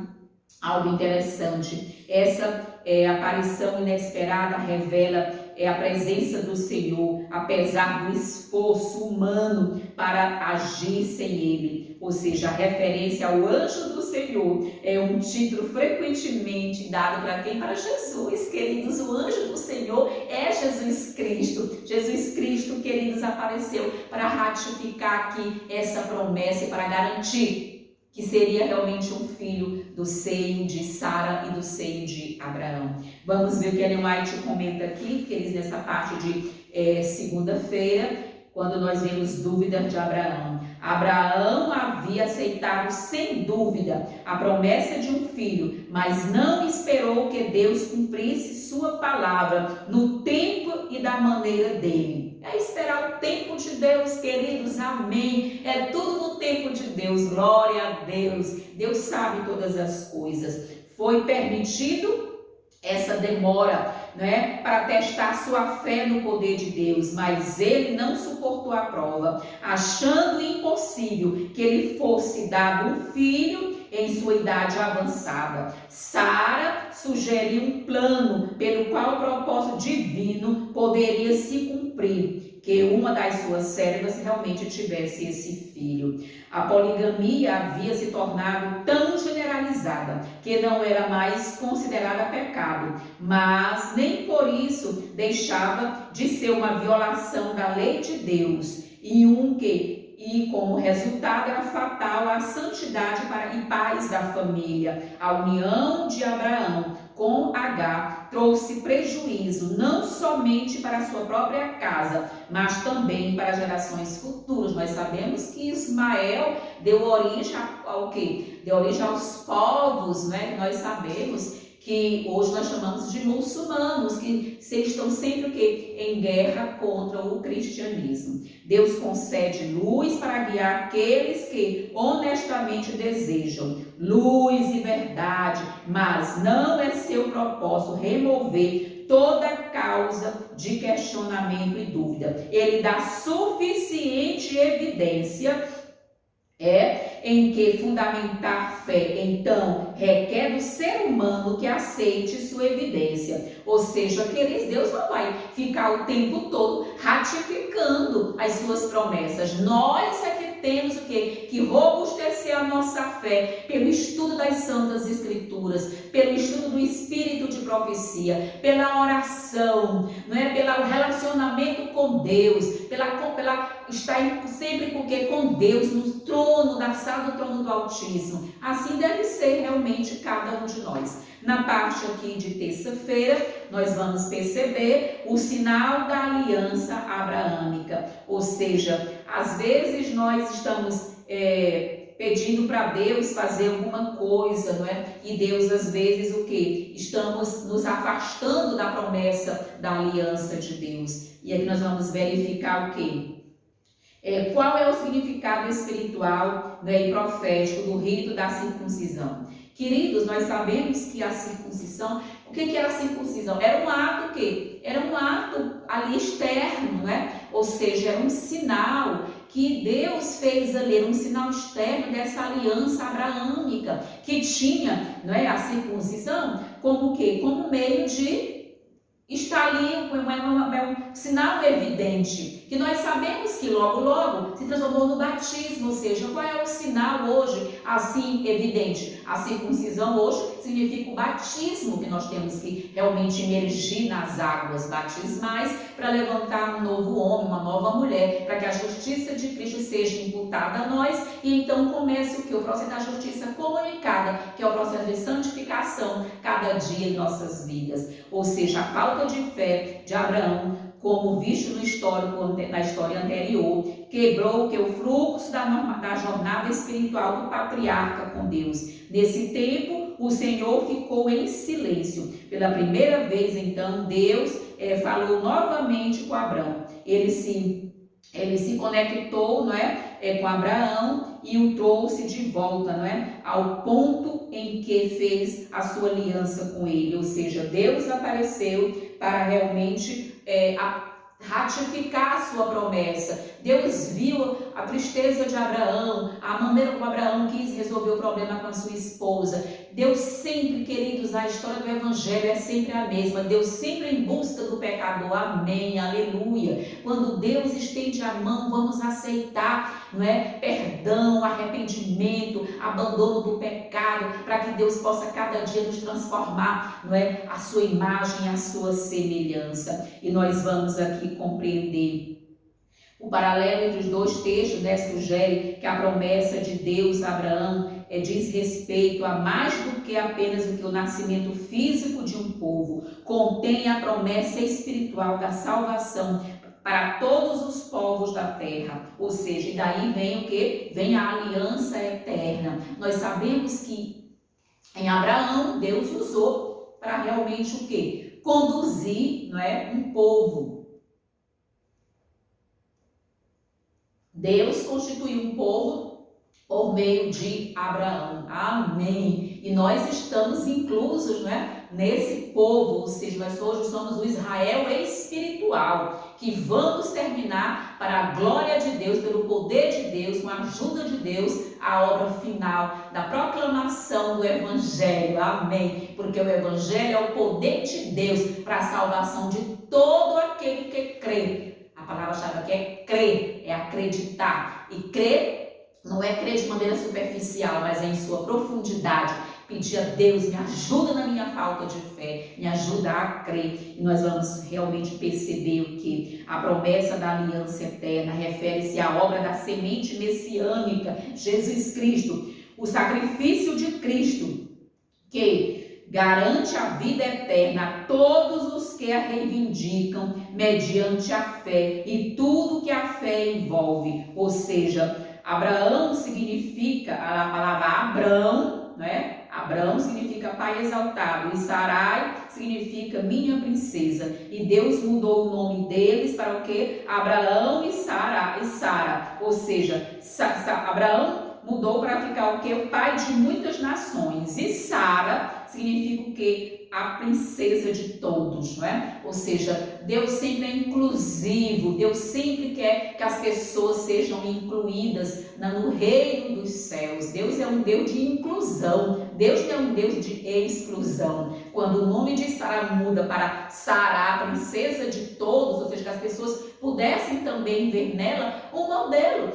algo interessante. Essa aparição inesperada revela a presença do Senhor, apesar do esforço humano para agir sem ele. Ou seja, a referência ao anjo do Senhor é um título frequentemente dado para quem? Para Jesus, queridos. O anjo do Senhor é Jesus Cristo. Jesus Cristo, queridos, apareceu para ratificar aqui essa promessa e para garantir que seria realmente um filho do seio de Sara e do seio de Abraão. Vamos ver o que Ellen White comenta aqui, que eles nessa parte de segunda-feira, quando nós vemos dúvida de Abraão. Abraão havia aceitado sem dúvida a promessa de um filho, mas não esperou que Deus cumprisse sua palavra no tempo e da maneira dele. É esperar o tempo de Deus, queridos, amém. É tudo no tempo de Deus, glória a Deus. Deus sabe todas as coisas. Foi permitido essa demora, né, para testar sua fé no poder de Deus, mas ele não suportou a prova, achando impossível que ele fosse dado um filho em sua idade avançada. Sara sugeriu um plano pelo qual o propósito divino poderia se cumprir, que uma das suas servas realmente tivesse esse filho. A poligamia havia se tornado tão generalizada que não era mais considerada pecado, mas nem por isso deixava de ser uma violação da lei de Deus e como resultado era fatal à santidade e paz da família. A união de Abraão com Agar trouxe prejuízo não somente para a sua própria casa, mas também para gerações futuras. Nós sabemos que Ismael deu origem ao quê? Deu origem aos povos, né? Nós sabemos que hoje nós chamamos de muçulmanos, que estão sempre o quê? Em guerra contra o cristianismo. Deus concede luz para guiar aqueles que honestamente desejam luz e verdade, mas não é seu propósito remover toda causa de questionamento e dúvida. Ele dá suficiente evidência em que fundamentar fé, então, requer do ser humano que aceite sua evidência. Ou seja, queridos, Deus não vai ficar o tempo todo ratificando as suas promessas. Nós é que temos o quê? Que robustecer a nossa fé pelo estudo das Santas Escrituras, pelo estudo do Espírito de profecia, pela oração, não é? Pelo relacionamento com Deus, pela estar sempre com Deus no trono, na sala do trono do Altíssimo. Assim deve ser realmente cada um de nós. Na parte aqui de terça-feira, nós vamos perceber o sinal da aliança abraâmica. Ou seja, às vezes nós estamos pedindo para Deus fazer alguma coisa, não é? E Deus, às vezes, o quê? Estamos nos afastando da promessa da aliança de Deus. E aqui nós vamos verificar o quê? Qual é o significado espiritual, né, e profético do rito da circuncisão? Queridos, nós sabemos que a circuncisão, o que era a circuncisão? Era um ato o quê? Era um ato ali externo, né? Ou seja, era um sinal que Deus fez ali, era um sinal externo dessa aliança abraâmica, que tinha, não é, a circuncisão como o quê? Como meio de está ali um sinal evidente, que nós sabemos que logo se transformou no batismo. Ou seja, qual é o sinal hoje assim evidente? A circuncisão hoje significa o batismo, que nós temos que realmente emergir nas águas batismais para levantar um novo homem, uma nova mulher, para que a justiça de Cristo seja imputada a nós e então comece o que? O processo da justiça comunicada, que é o processo de santificação cada dia em nossas vidas. Ou seja, a falta de fé de Abraão, como visto na história anterior, quebrou o fluxo da jornada espiritual do patriarca com Deus. Nesse tempo, o Senhor ficou em silêncio. Pela primeira vez, então, Deus falou novamente com Abraão. Ele se conectou, não é, com Abraão e o trouxe de volta, não é, ao ponto em que fez a sua aliança com ele. Ou seja, Deus apareceu para realmente ratificar a sua promessa. Deus viu a tristeza de Abraão, a maneira como Abraão quis resolver o problema com a sua esposa. Deus sempre, queridos, a história do Evangelho é sempre a mesma. Deus sempre em busca do pecador. Amém, aleluia. Quando Deus estende a mão, vamos aceitar, não é? Perdão, arrependimento, abandono do pecado, para que Deus possa cada dia nos transformar, não é? A sua imagem, a sua semelhança. E nós vamos aqui compreender o paralelo entre os dois textos, né, sugere que a promessa de Deus a Abraão diz respeito a mais do que apenas o nascimento físico de um povo. Contém a promessa espiritual da salvação para todos os povos da terra. Ou seja, e daí vem o quê? Vem a aliança eterna. Nós sabemos que em Abraão Deus usou para realmente o quê? Conduzir, não é, um povo. Deus constituiu um povo por meio de Abraão. Amém. E nós estamos inclusos, né, nesse povo. Ou seja, nós hoje somos o Israel espiritual, que vamos terminar para a glória de Deus, pelo poder de Deus, com a ajuda de Deus, a obra final da proclamação do Evangelho. Amém. Porque o Evangelho é o poder de Deus para a salvação de todo aquele que crê. A palavra-chave aqui é crer, é acreditar. E crer não é crer de maneira superficial, mas é em sua profundidade. Pedir a Deus, me ajuda na minha falta de fé, me ajuda a crer. E nós vamos realmente perceber o que? A promessa da aliança eterna refere-se à obra da semente messiânica, Jesus Cristo, o sacrifício de Cristo, que garante a vida eterna a todos os que a reivindicam mediante a fé e tudo que a fé envolve. Ou seja, Abraão significa, a palavra Abrão, né? Abrão significa pai pai exaltado, e Sarai significa minha princesa. E Deus mudou o nome deles para o quê? Abraão e Sara. Ou seja, Abraão mudou para ficar o quê? O pai de muitas nações. E Sara significa o quê? A princesa de todos, não é? Ou seja, Deus sempre é inclusivo, Deus sempre quer que as pessoas sejam incluídas no reino dos céus. Deus é um Deus de inclusão, Deus não é um Deus de exclusão. Quando o nome de Sara muda para Sara, a princesa de todos, ou seja, que as pessoas pudessem também ver nela um modelo.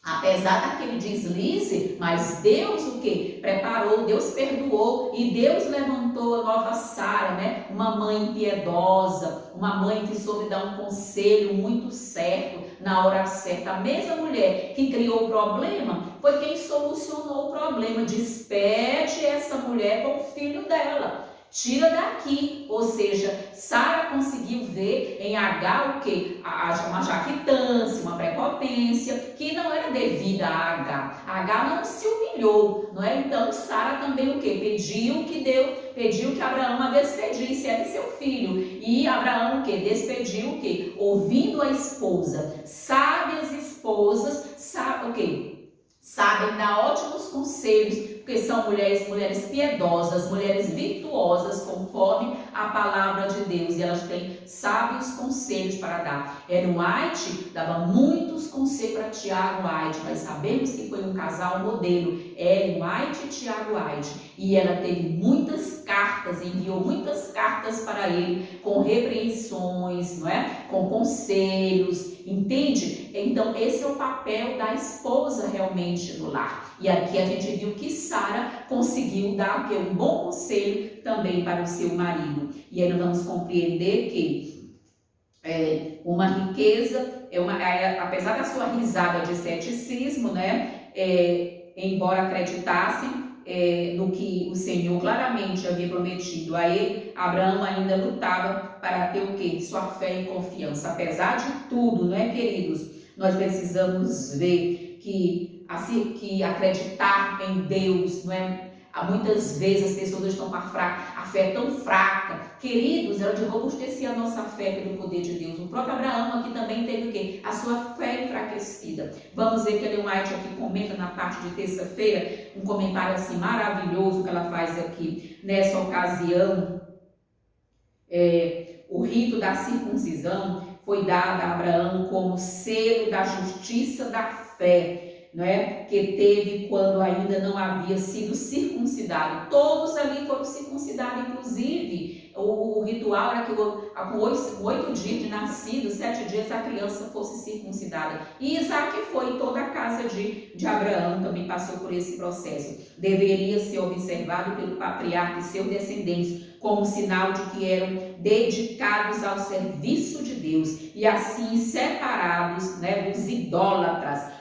Apesar daquele deslize, mas Deus o que? Preparou, Deus perdoou e Deus levantou a nova Sara, né? Uma mãe piedosa, uma mãe que soube dar um conselho muito certo na hora certa. A mesma mulher que criou o problema foi quem solucionou o problema. Despede essa mulher com o filho dela. Tira daqui, ou seja, Sara conseguiu ver em Agar o que? Uma jactância, uma prepotência que não era devida a Agar. Agar não se humilhou, não é? Então Sara também o que? Pediu que Abraão a despedisse, ela e seu filho. E Abraão o que? Despediu o que? Ouvindo a esposa. Sábias esposas, sabe o que? Sabem dar ótimos conselhos, porque são mulheres piedosas, mulheres virtuosas, conforme a palavra de Deus, e elas têm sábios conselhos para dar. Ellen White dava muitos conselhos para Tiago White, mas sabemos que foi um casal modelo, Ellen White e Tiago White, e ela teve muitas cartas, enviou muitas cartas para ele, com repreensões, não é? Com conselhos, entende? Então esse é o papel da esposa realmente no lar. E aqui a gente viu que Sara conseguiu dar um bom conselho também para o seu marido. E aí nós vamos compreender que uma riqueza, apesar da sua risada de ceticismo, né? Embora acreditassem no que o Senhor claramente havia prometido a ele, Abraão ainda lutava para ter o quê? Sua fé e confiança. Apesar de tudo, não é, queridos? Nós precisamos ver que acreditar em Deus, não é? Muitas vezes as pessoas estão com a fé tão fraca. Queridos, ela de robustecer a nossa fé pelo poder de Deus. O próprio Abraão aqui também teve o quê? A sua fé enfraquecida. Vamos ver que Ellen White aqui comenta na parte de terça-feira, um comentário assim maravilhoso que ela faz aqui. Nessa ocasião, o rito da circuncisão foi dado a Abraão como selo da justiça da fé, não é? Que teve quando ainda não havia sido circuncidado. Todos ali foram circuncidados, inclusive o ritual era que com 8 dias de nascido, 7 dias a criança fosse circuncidada. E Isaac foi, toda a casa de Abraão também passou por esse processo. Deveria ser observado pelo patriarca e seus descendentes como sinal de que eram dedicados ao serviço de Deus e assim separados, né, dos idólatras.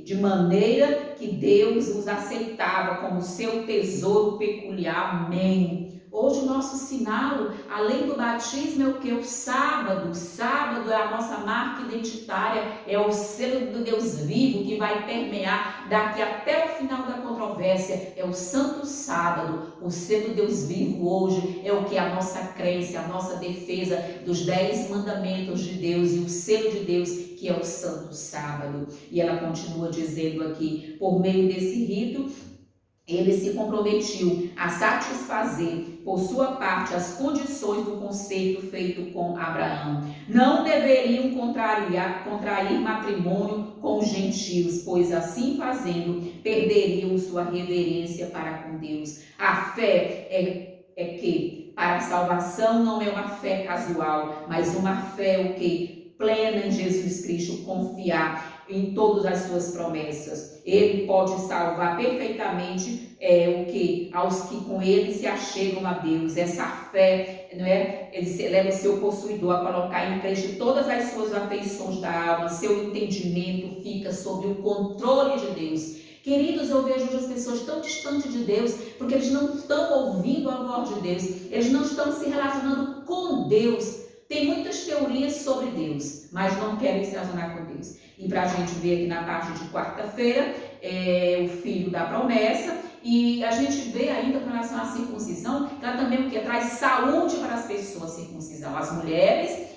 De maneira que Deus os aceitava como seu tesouro peculiar. Amém. Hoje o nosso sinal, além do batismo, é o que? O sábado. O sábado é a nossa marca identitária, é o selo do Deus vivo que vai permear daqui até o final da controvérsia. É o Santo Sábado, o selo do Deus vivo hoje é o que? A nossa crença, a nossa defesa dos 10 mandamentos de Deus e o selo de Deus, que é o Santo Sábado. E ela continua dizendo aqui, por meio desse rito, ele se comprometiu a satisfazer, por sua parte, as condições do concerto feito com Abraão. Não deveriam contrair matrimônio com os gentios, pois assim fazendo, perderiam sua reverência para com Deus. A fé é que, para a salvação, não é uma fé casual, mas uma fé o que? Plena em Jesus Cristo, confiar em todas as suas promessas. Ele pode salvar perfeitamente aos que com ele se achegam a Deus. Essa fé, não é? Ele leva o seu possuidor a colocar em preste todas as suas afeições da alma, seu entendimento fica sob o controle de Deus. Queridos, eu vejo hoje as pessoas tão distantes de Deus, porque eles não estão ouvindo a voz de Deus, eles não estão se relacionando com Deus. Tem muitas teorias sobre Deus, mas não querem se relacionar com Deus. E para a gente ver aqui na parte de quarta-feira, o filho da promessa, e a gente vê ainda com relação à circuncisão, que ela também o que traz saúde para as pessoas, circuncisão. As mulheres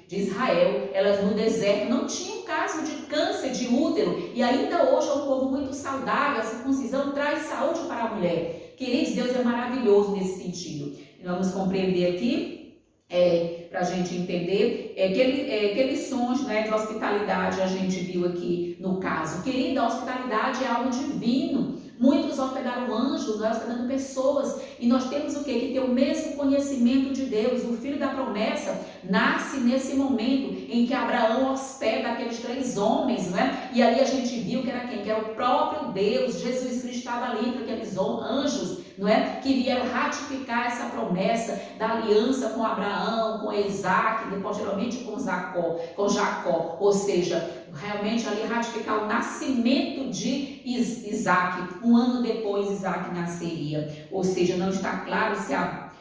de Israel, elas no deserto não tinham caso de câncer de útero, e ainda hoje é um povo muito saudável. A circuncisão traz saúde para a mulher. Queridos, Deus é maravilhoso nesse sentido. Vamos compreender aqui, para a gente entender, que lições, né, de hospitalidade a gente viu aqui no caso. Querida, a hospitalidade é algo divino. Muitos hospedaram anjos, nós hospedando pessoas, e nós temos o quê? Que ter o mesmo conhecimento de Deus. O filho da promessa nasce nesse momento em que Abraão hospeda aqueles 3 homens, não é? E ali a gente viu que era quem? Que era o próprio Deus. Jesus Cristo estava ali entre aqueles anjos, não é? Que vieram ratificar essa promessa da aliança com Abraão, com Isaac, e posteriormente com Jacó. Ou seja, realmente ali ratificar o nascimento de Isaac. Um ano depois Isaac nasceria. Ou seja, não está claro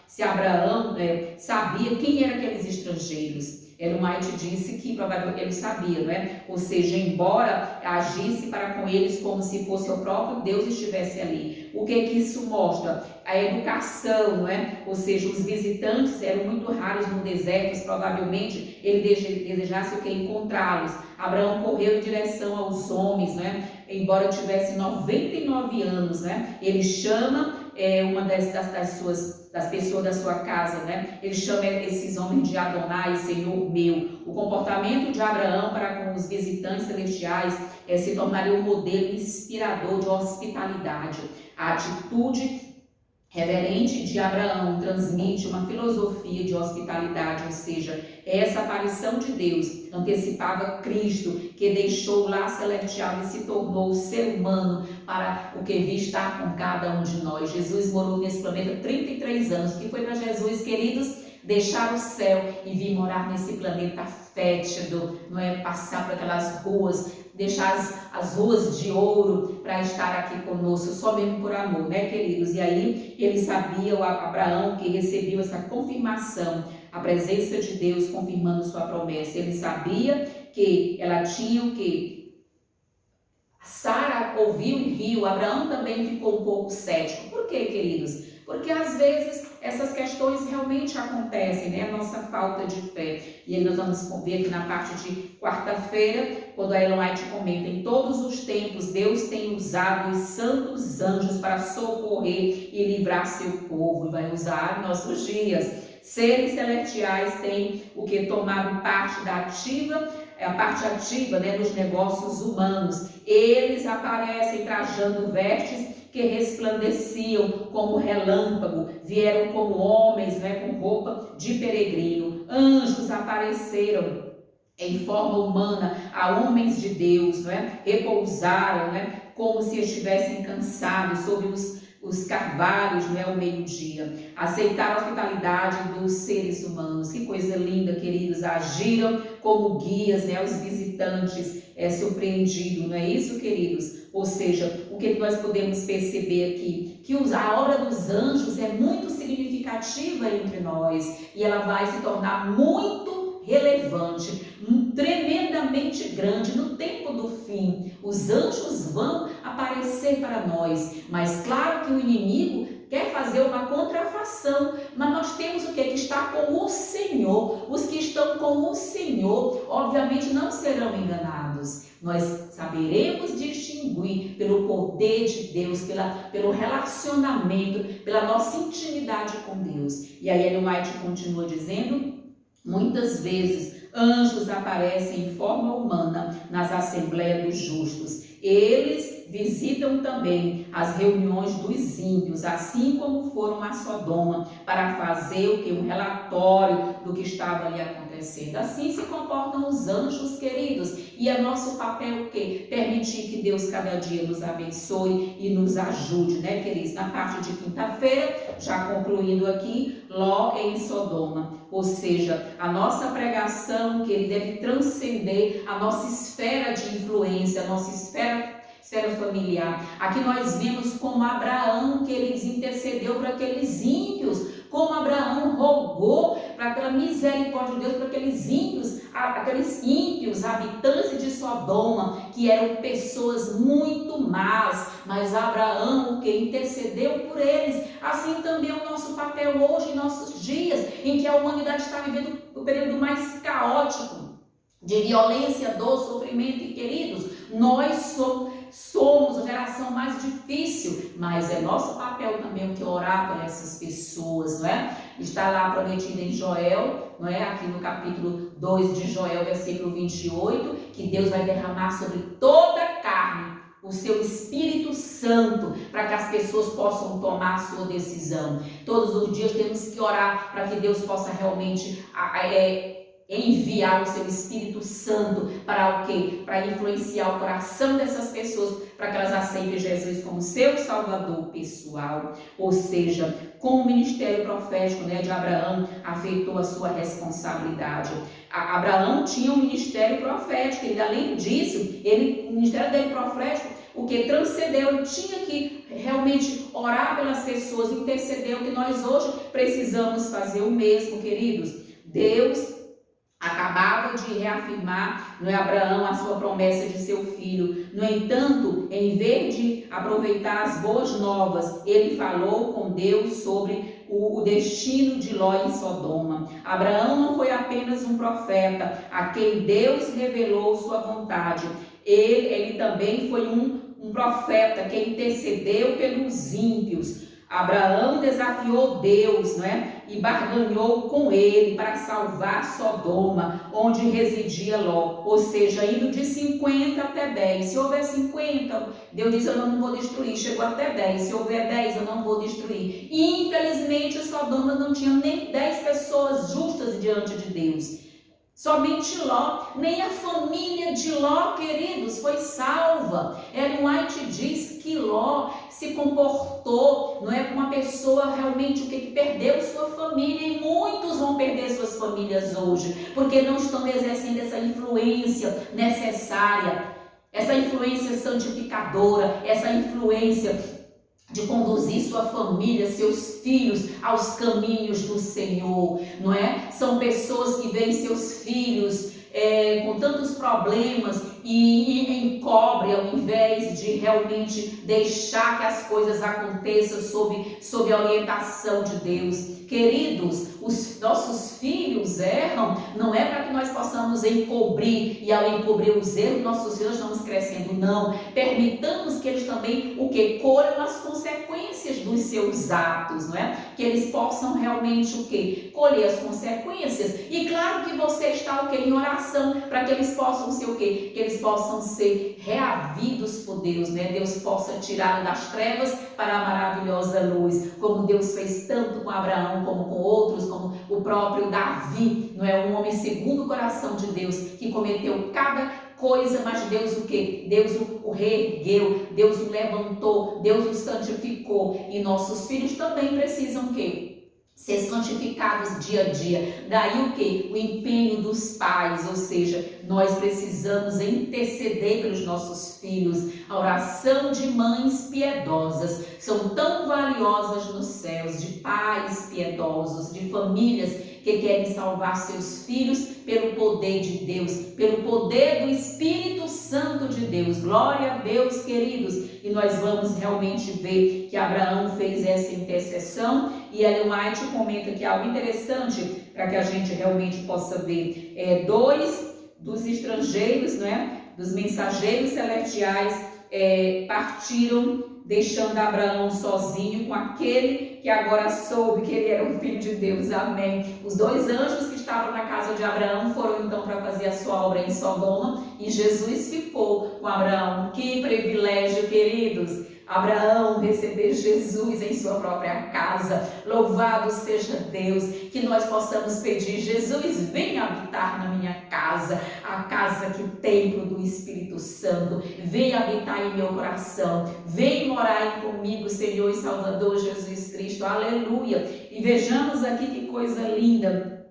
se Abraão sabia quem eram aqueles estrangeiros. Ellen White disse que provavelmente ele sabia, não é? Ou seja, embora agisse para com eles como se fosse o próprio Deus estivesse ali. O que isso mostra? A educação, não é? Ou seja, os visitantes eram muito raros no deserto, provavelmente ele desejasse o que? Encontrá-los. Abraão correu em direção aos homens, não é? Embora tivesse 99 anos, né? Ele chama uma das pessoas da sua casa, né? Ele chama esses homens de Adonai, Senhor meu. O comportamento de Abraão para com os visitantes celestiais se tornaria um modelo inspirador de hospitalidade. A atitude reverente de Abraão transmite uma filosofia de hospitalidade, ou seja, essa aparição de Deus antecipava Cristo, que deixou o lar celestial e se tornou ser humano para o que vir estar com cada um de nós. Jesus morou nesse planeta 33 anos, que foi para Jesus, queridos, deixar o céu e vir morar nesse planeta fétido, não é? Passar por aquelas ruas, deixar as ruas de ouro para estar aqui conosco, só mesmo por amor, né, queridos? E aí ele sabia, o Abraão, que recebeu essa confirmação, a presença de Deus confirmando sua promessa. Ele sabia que ela tinha o quê? Sara ouviu e riu. Abraão também ficou um pouco cético. Por quê, queridos? Porque às vezes essas questões realmente acontecem, né? A nossa falta de fé. E aí nós vamos ver aqui na parte de quarta-feira, quando a Ellen White comenta: em todos os tempos Deus tem usado os santos anjos para socorrer e livrar seu povo, e vai usar em nossos dias. Seres celestiais têm o que? Tomado parte da a parte ativa, né, dos negócios humanos. Eles aparecem trajando vestes que resplandeciam como relâmpago, vieram como homens, né, com roupa de peregrino. Anjos apareceram em forma humana a homens de Deus, não é? Repousaram, né, como se estivessem cansados sobre os carvalhos, não é, ao meio-dia. Aceitaram a hospitalidade dos seres humanos. Que coisa linda, queridos. Agiram como guias, né, aos visitantes surpreendidos, não é isso, queridos? Ou seja, o que nós podemos perceber aqui? Que a obra dos anjos é muito significativa entre nós, e ela vai se tornar muito relevante, tremendamente grande no tempo do fim. Os anjos vão aparecer para nós, mas claro que o inimigo quer fazer uma contrafação, mas nós temos o que? Que está com o Senhor. Os que estão com o Senhor, obviamente, não serão enganados. Nós saberemos distinguir pelo poder de Deus, pelo relacionamento, pela nossa intimidade com Deus. E aí Ellen White continua dizendo: muitas vezes anjos aparecem em forma humana nas assembleias dos justos. Eles visitam também as reuniões dos ímpios, assim como foram a Sodoma, para fazer o que? Um relatório do que estava ali acontecendo. Assim se comportam os anjos, queridos. E é nosso papel o quê? Permitir que Deus cada dia nos abençoe e nos ajude, né, queridos? Na parte de quinta-feira, já concluindo aqui, Ló em Sodoma. Ou seja, a nossa pregação, que ele deve transcender a nossa esfera de influência, a nossa esfera familiar. Aqui nós vemos como Abraão, que ele intercedeu por aqueles ímpios, como Abraão rogou para aquela misericórdia de Deus, para aqueles ímpios habitantes de Sodoma, que eram pessoas muito más, mas Abraão, o que intercedeu por eles. Assim também é o nosso papel hoje, em nossos dias, em que a humanidade está vivendo o período mais caótico, de violência, dor, sofrimento. E queridos, nós somos a geração mais difícil, mas é nosso papel também o que orar por essas pessoas, não é? Está lá prometido em Joel, não é? Aqui no capítulo 2 de Joel, versículo 28, que Deus vai derramar sobre toda a carne o seu Espírito Santo, para que as pessoas possam tomar a sua decisão. Todos os dias temos que orar para que Deus possa realmente enviar o seu Espírito Santo para o quê? Para influenciar o coração dessas pessoas, para que elas aceitem Jesus como seu Salvador pessoal. Ou seja, com o ministério profético, né, de Abraão, afetou a sua responsabilidade. Abraão tinha um ministério profético, e além disso, o ministério dele profético, o que transcendeu, ele tinha que realmente orar pelas pessoas, interceder, o que nós hoje precisamos fazer o mesmo, queridos. Deus acabava de reafirmar, não é, Abraão, a sua promessa de seu filho. No entanto, em vez de aproveitar as boas novas, ele falou com Deus sobre o destino de Ló em Sodoma. Abraão não foi apenas um profeta a quem Deus revelou sua vontade. Ele também foi um profeta que intercedeu pelos ímpios. Abraão desafiou Deus, não é? E barganhou com ele para salvar Sodoma, onde residia Ló. Ou seja, indo de 50 até 10. Se houver 50, Deus diz: eu não vou destruir. Chegou até 10. Se houver 10, eu não vou destruir. E infelizmente Sodoma não tinha nem 10 pessoas justas diante de Deus. Somente Ló, nem a família de Ló, queridos, foi salva. Ellen White diz que Ló se comportou, não é, como uma pessoa realmente que perdeu sua família, e muitos vão perder suas famílias hoje, porque não estão exercendo essa influência necessária, essa influência santificadora, essa influência de conduzir sua família, seus filhos aos caminhos do Senhor, não é? São pessoas que veem seus filhos com tantos problemas e encobrem, ao invés de realmente deixar que as coisas aconteçam sob a orientação de Deus. Queridos, os nossos filhos erram, não é para que nós possamos encobrir, e ao encobrir os erros, nossos filhos estamos crescendo, não. Permitamos que eles também, colham as consequências dos seus atos, não é? Que eles possam realmente, colher as consequências. E claro que você está, em oração, para que eles possam ser, que eles possam ser reavidos por Deus, né? Deus possa tirar das trevas para a maravilhosa luz, como Deus fez tanto com Abraão, como com outros, como o próprio Davi, não é? Um homem segundo o coração de Deus, que cometeu cada coisa, mas Deus Deus o reergueu, Deus o levantou, Deus o santificou. E nossos filhos também precisam ser santificados dia a dia. Daí o empenho dos pais, ou seja, nós precisamos interceder pelos nossos filhos. A oração de mães piedosas são tão valiosas nos céus, de pais piedosos, de famílias que querem salvar seus filhos pelo poder de Deus, pelo poder do Espírito Santo de Deus. Glória a Deus, queridos. E nós vamos realmente ver que Abraão fez essa intercessão. E Ellen White comenta que algo interessante para que a gente realmente possa ver. Dois dos estrangeiros, né, dos mensageiros celestiais, partiram, deixando Abraão sozinho com aquele que agora soube que ele era um filho de Deus. Amém. Os dois anjos que estavam na casa de Abraão foram então para fazer a sua obra em Sodoma, e Jesus ficou com Abraão. Que privilégio, queridos! Abraão receber Jesus em sua própria casa. Louvado seja Deus, que nós possamos pedir: Jesus, venha habitar na minha casa, a casa que templo do Espírito Santo, venha habitar em meu coração, vem morar comigo, Senhor e Salvador Jesus Cristo. Aleluia. E vejamos aqui que coisa linda.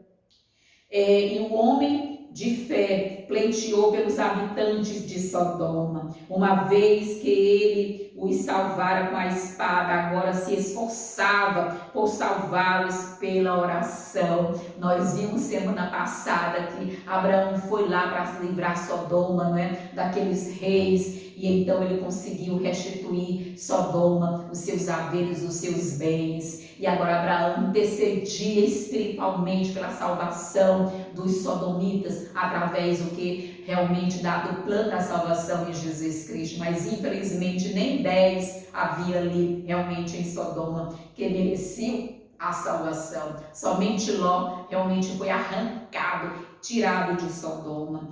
E o homem de fé pleiteou pelos habitantes de Sodoma, uma vez que ele os salvara com a espada, agora se esforçava por salvá-los pela oração. Nós vimos semana passada que Abraão foi lá para livrar Sodoma, não é? Daqueles reis, e então ele conseguiu restituir Sodoma, os seus haveres, os seus bens. E agora Abraão intercedia espiritualmente pela salvação dos sodomitas, através do que realmente do plano da salvação em Jesus Cristo. Mas infelizmente nem 10 havia ali realmente em Sodoma que mereciam a salvação. Somente Ló realmente foi arrancado, tirado de Sodoma.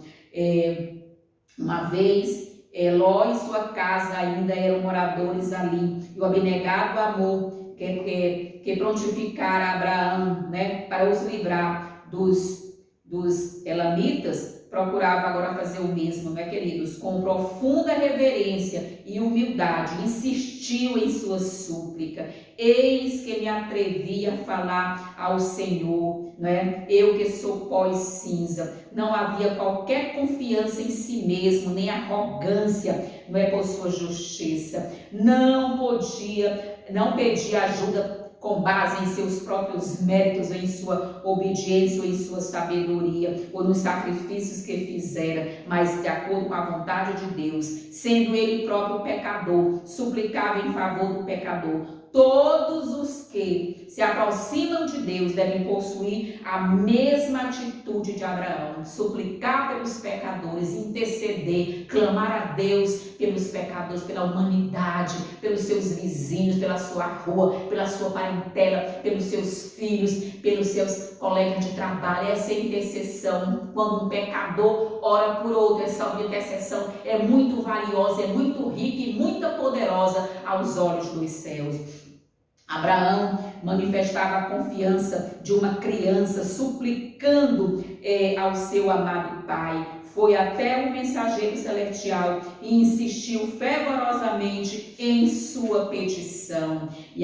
Uma vez Ló e sua casa ainda eram moradores ali, e o abnegado amor que prontificara Abraão, né, para os livrar dos elamitas, procurava agora fazer o mesmo, né, queridos? Com profunda reverência e humildade, insistiu em sua súplica. Eis que me atrevi a falar ao Senhor, né? Eu que sou pó e cinza. Não havia qualquer confiança em si mesmo, nem arrogância, não é, por sua justiça. Não pedia ajuda com base em seus próprios méritos, em sua obediência ou em sua sabedoria, ou nos sacrifícios que fizera, mas de acordo com a vontade de Deus, sendo ele próprio pecador, suplicava em favor do pecador. Todos os que se aproximam de Deus devem possuir a mesma atitude de Abraão, suplicar pelos pecadores, interceder, clamar a Deus pelos pecadores, pela humanidade, pelos seus vizinhos, pela sua rua, pela sua parentela, pelos seus filhos, pelos seus colegas de trabalho. Essa é a intercessão. Quando um pecador ora por outro, essa intercessão é muito valiosa, é muito rica e muito poderosa aos olhos dos céus. Abraão manifestava a confiança de uma criança suplicando ao seu amado pai. Foi até o mensageiro celestial e insistiu fervorosamente em sua petição. E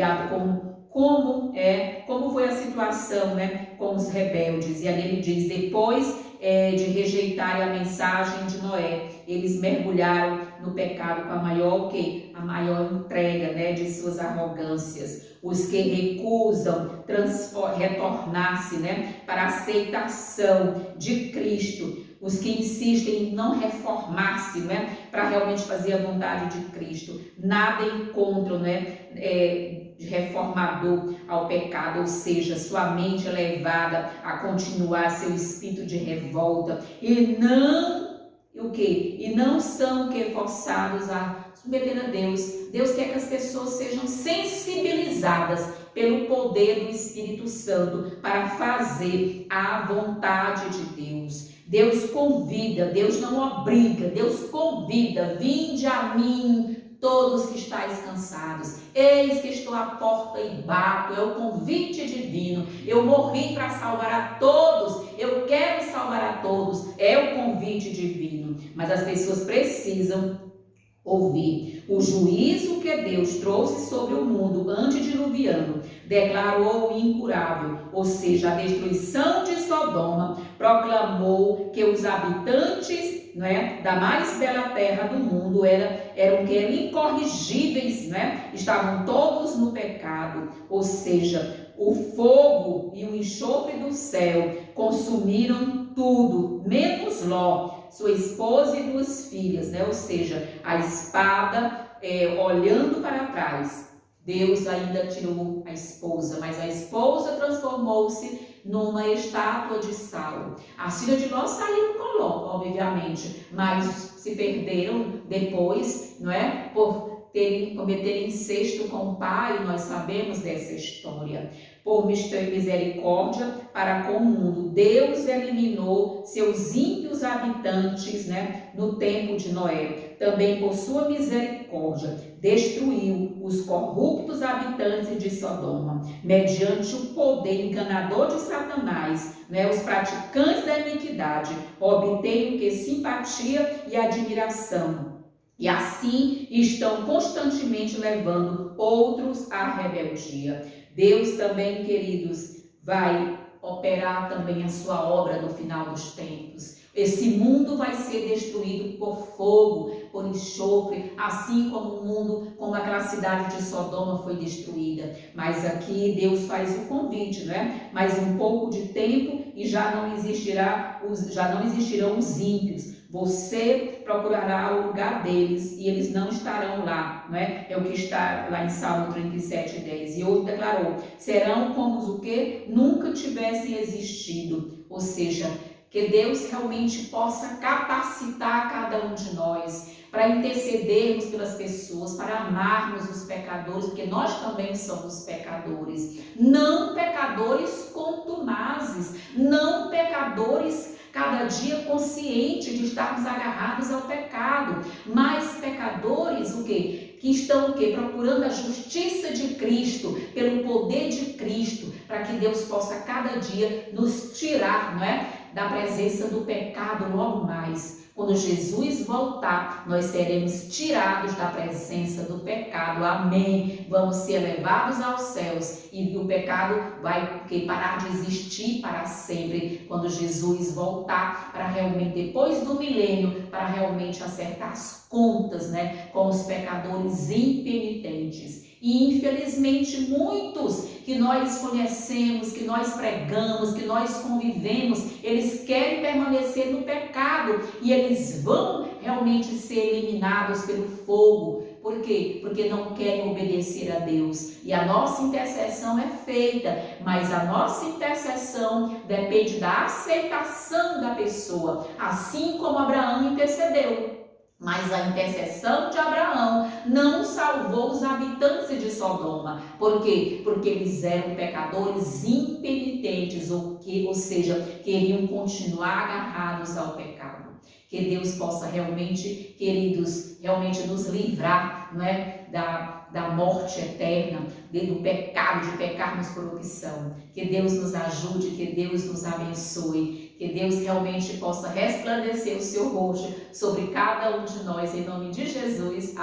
como foi a situação, né, com os rebeldes? E ali ele diz: depois de rejeitarem a mensagem de Noé, eles mergulharam no pecado com a maior entrega, né, de suas arrogâncias. Os que recusam retornar-se, né, para a aceitação de Cristo, os que insistem em não reformar-se, né, para realmente fazer a vontade de Cristo, nada encontram, né, de reformador ao pecado, ou seja, sua mente é levada a continuar seu espírito de revolta e não são forçados a submeter a Deus. Deus quer que as pessoas sejam sensibilizadas pelo poder do Espírito Santo para fazer a vontade de Deus. Deus convida, Deus não obriga, Deus convida: vinde a mim, todos que estáis cansados, eis que estou à porta e bato. É o convite divino. Eu morri para salvar a todos, eu quero salvar a todos, é o convite divino. Mas as pessoas precisam ouvir. O juízo que Deus trouxe sobre o mundo antediluviano declarou o incurável, ou seja, a destruição de Sodoma. Proclamou que os habitantes, não é, da mais bela terra do mundo eram incorrigíveis, não é? Estavam todos no pecado, ou seja, o fogo e o enxofre do céu consumiram tudo, menos Ló, sua esposa e 2 filhas, né? Ou seja, a espada olhando para trás. Deus ainda tirou a esposa, mas a esposa transformou-se numa estátua de sal. As filhas de Ló saíram com Ló, obviamente, mas se perderam depois, não é? Por cometerem incesto com o pai. Nós sabemos dessa história. Por misericórdia para com o mundo, Deus eliminou seus ímpios habitantes, né, no tempo de Noé. Também por sua misericórdia destruiu os corruptos habitantes de Sodoma, mediante o poder enganador de Satanás, né, os praticantes da iniquidade obtêm o que? Simpatia e admiração. E assim estão constantemente levando outros à rebeldia. Deus também, queridos, vai operar também a sua obra no final dos tempos. Esse mundo vai ser destruído por fogo, por enxofre, assim como o mundo, como aquela cidade de Sodoma foi destruída. Mas aqui Deus faz o convite, né? Mais um pouco de tempo e já não existirão os ímpios. Você procurará o lugar deles e eles não estarão lá, não é? É o que está lá em Salmo 37:10. E outro declarou: serão como os o quê? Nunca tivessem existido. Ou seja, que Deus realmente possa capacitar cada um de nós para intercedermos pelas pessoas, para amarmos os pecadores, porque nós também somos pecadores. Não pecadores contumazes, não pecadores cada dia conscientes de estarmos agarrados ao pecado, mas pecadores o quê? Que estão o quê? Procurando a justiça de Cristo, pelo poder de Cristo, para que Deus possa cada dia nos tirar, não é? Da presença do pecado logo mais. Quando Jesus voltar, nós seremos tirados da presença do pecado. Amém. Vamos ser levados aos céus e o pecado vai parar de existir para sempre. Quando Jesus voltar para realmente, depois do milênio, para realmente acertar as contas, né, com os pecadores impenitentes. E infelizmente muitos que nós conhecemos, que nós pregamos, que nós convivemos, eles querem permanecer no pecado e eles vão realmente ser eliminados pelo fogo. Por quê? Porque não querem obedecer a Deus. E a nossa intercessão é feita, mas a nossa intercessão depende da aceitação da pessoa, assim como Abraão intercedeu. Mas a intercessão de Abraão não salvou os habitantes de Sodoma. Por quê? Porque eles eram pecadores impenitentes, ou seja, queriam continuar agarrados ao pecado. Que Deus possa realmente, queridos, realmente nos livrar, não é? Da morte eterna, do pecado, de pecarmos por opção. Que Deus nos ajude, que Deus nos abençoe, que Deus realmente possa resplandecer o seu rosto sobre cada um de nós, em nome de Jesus.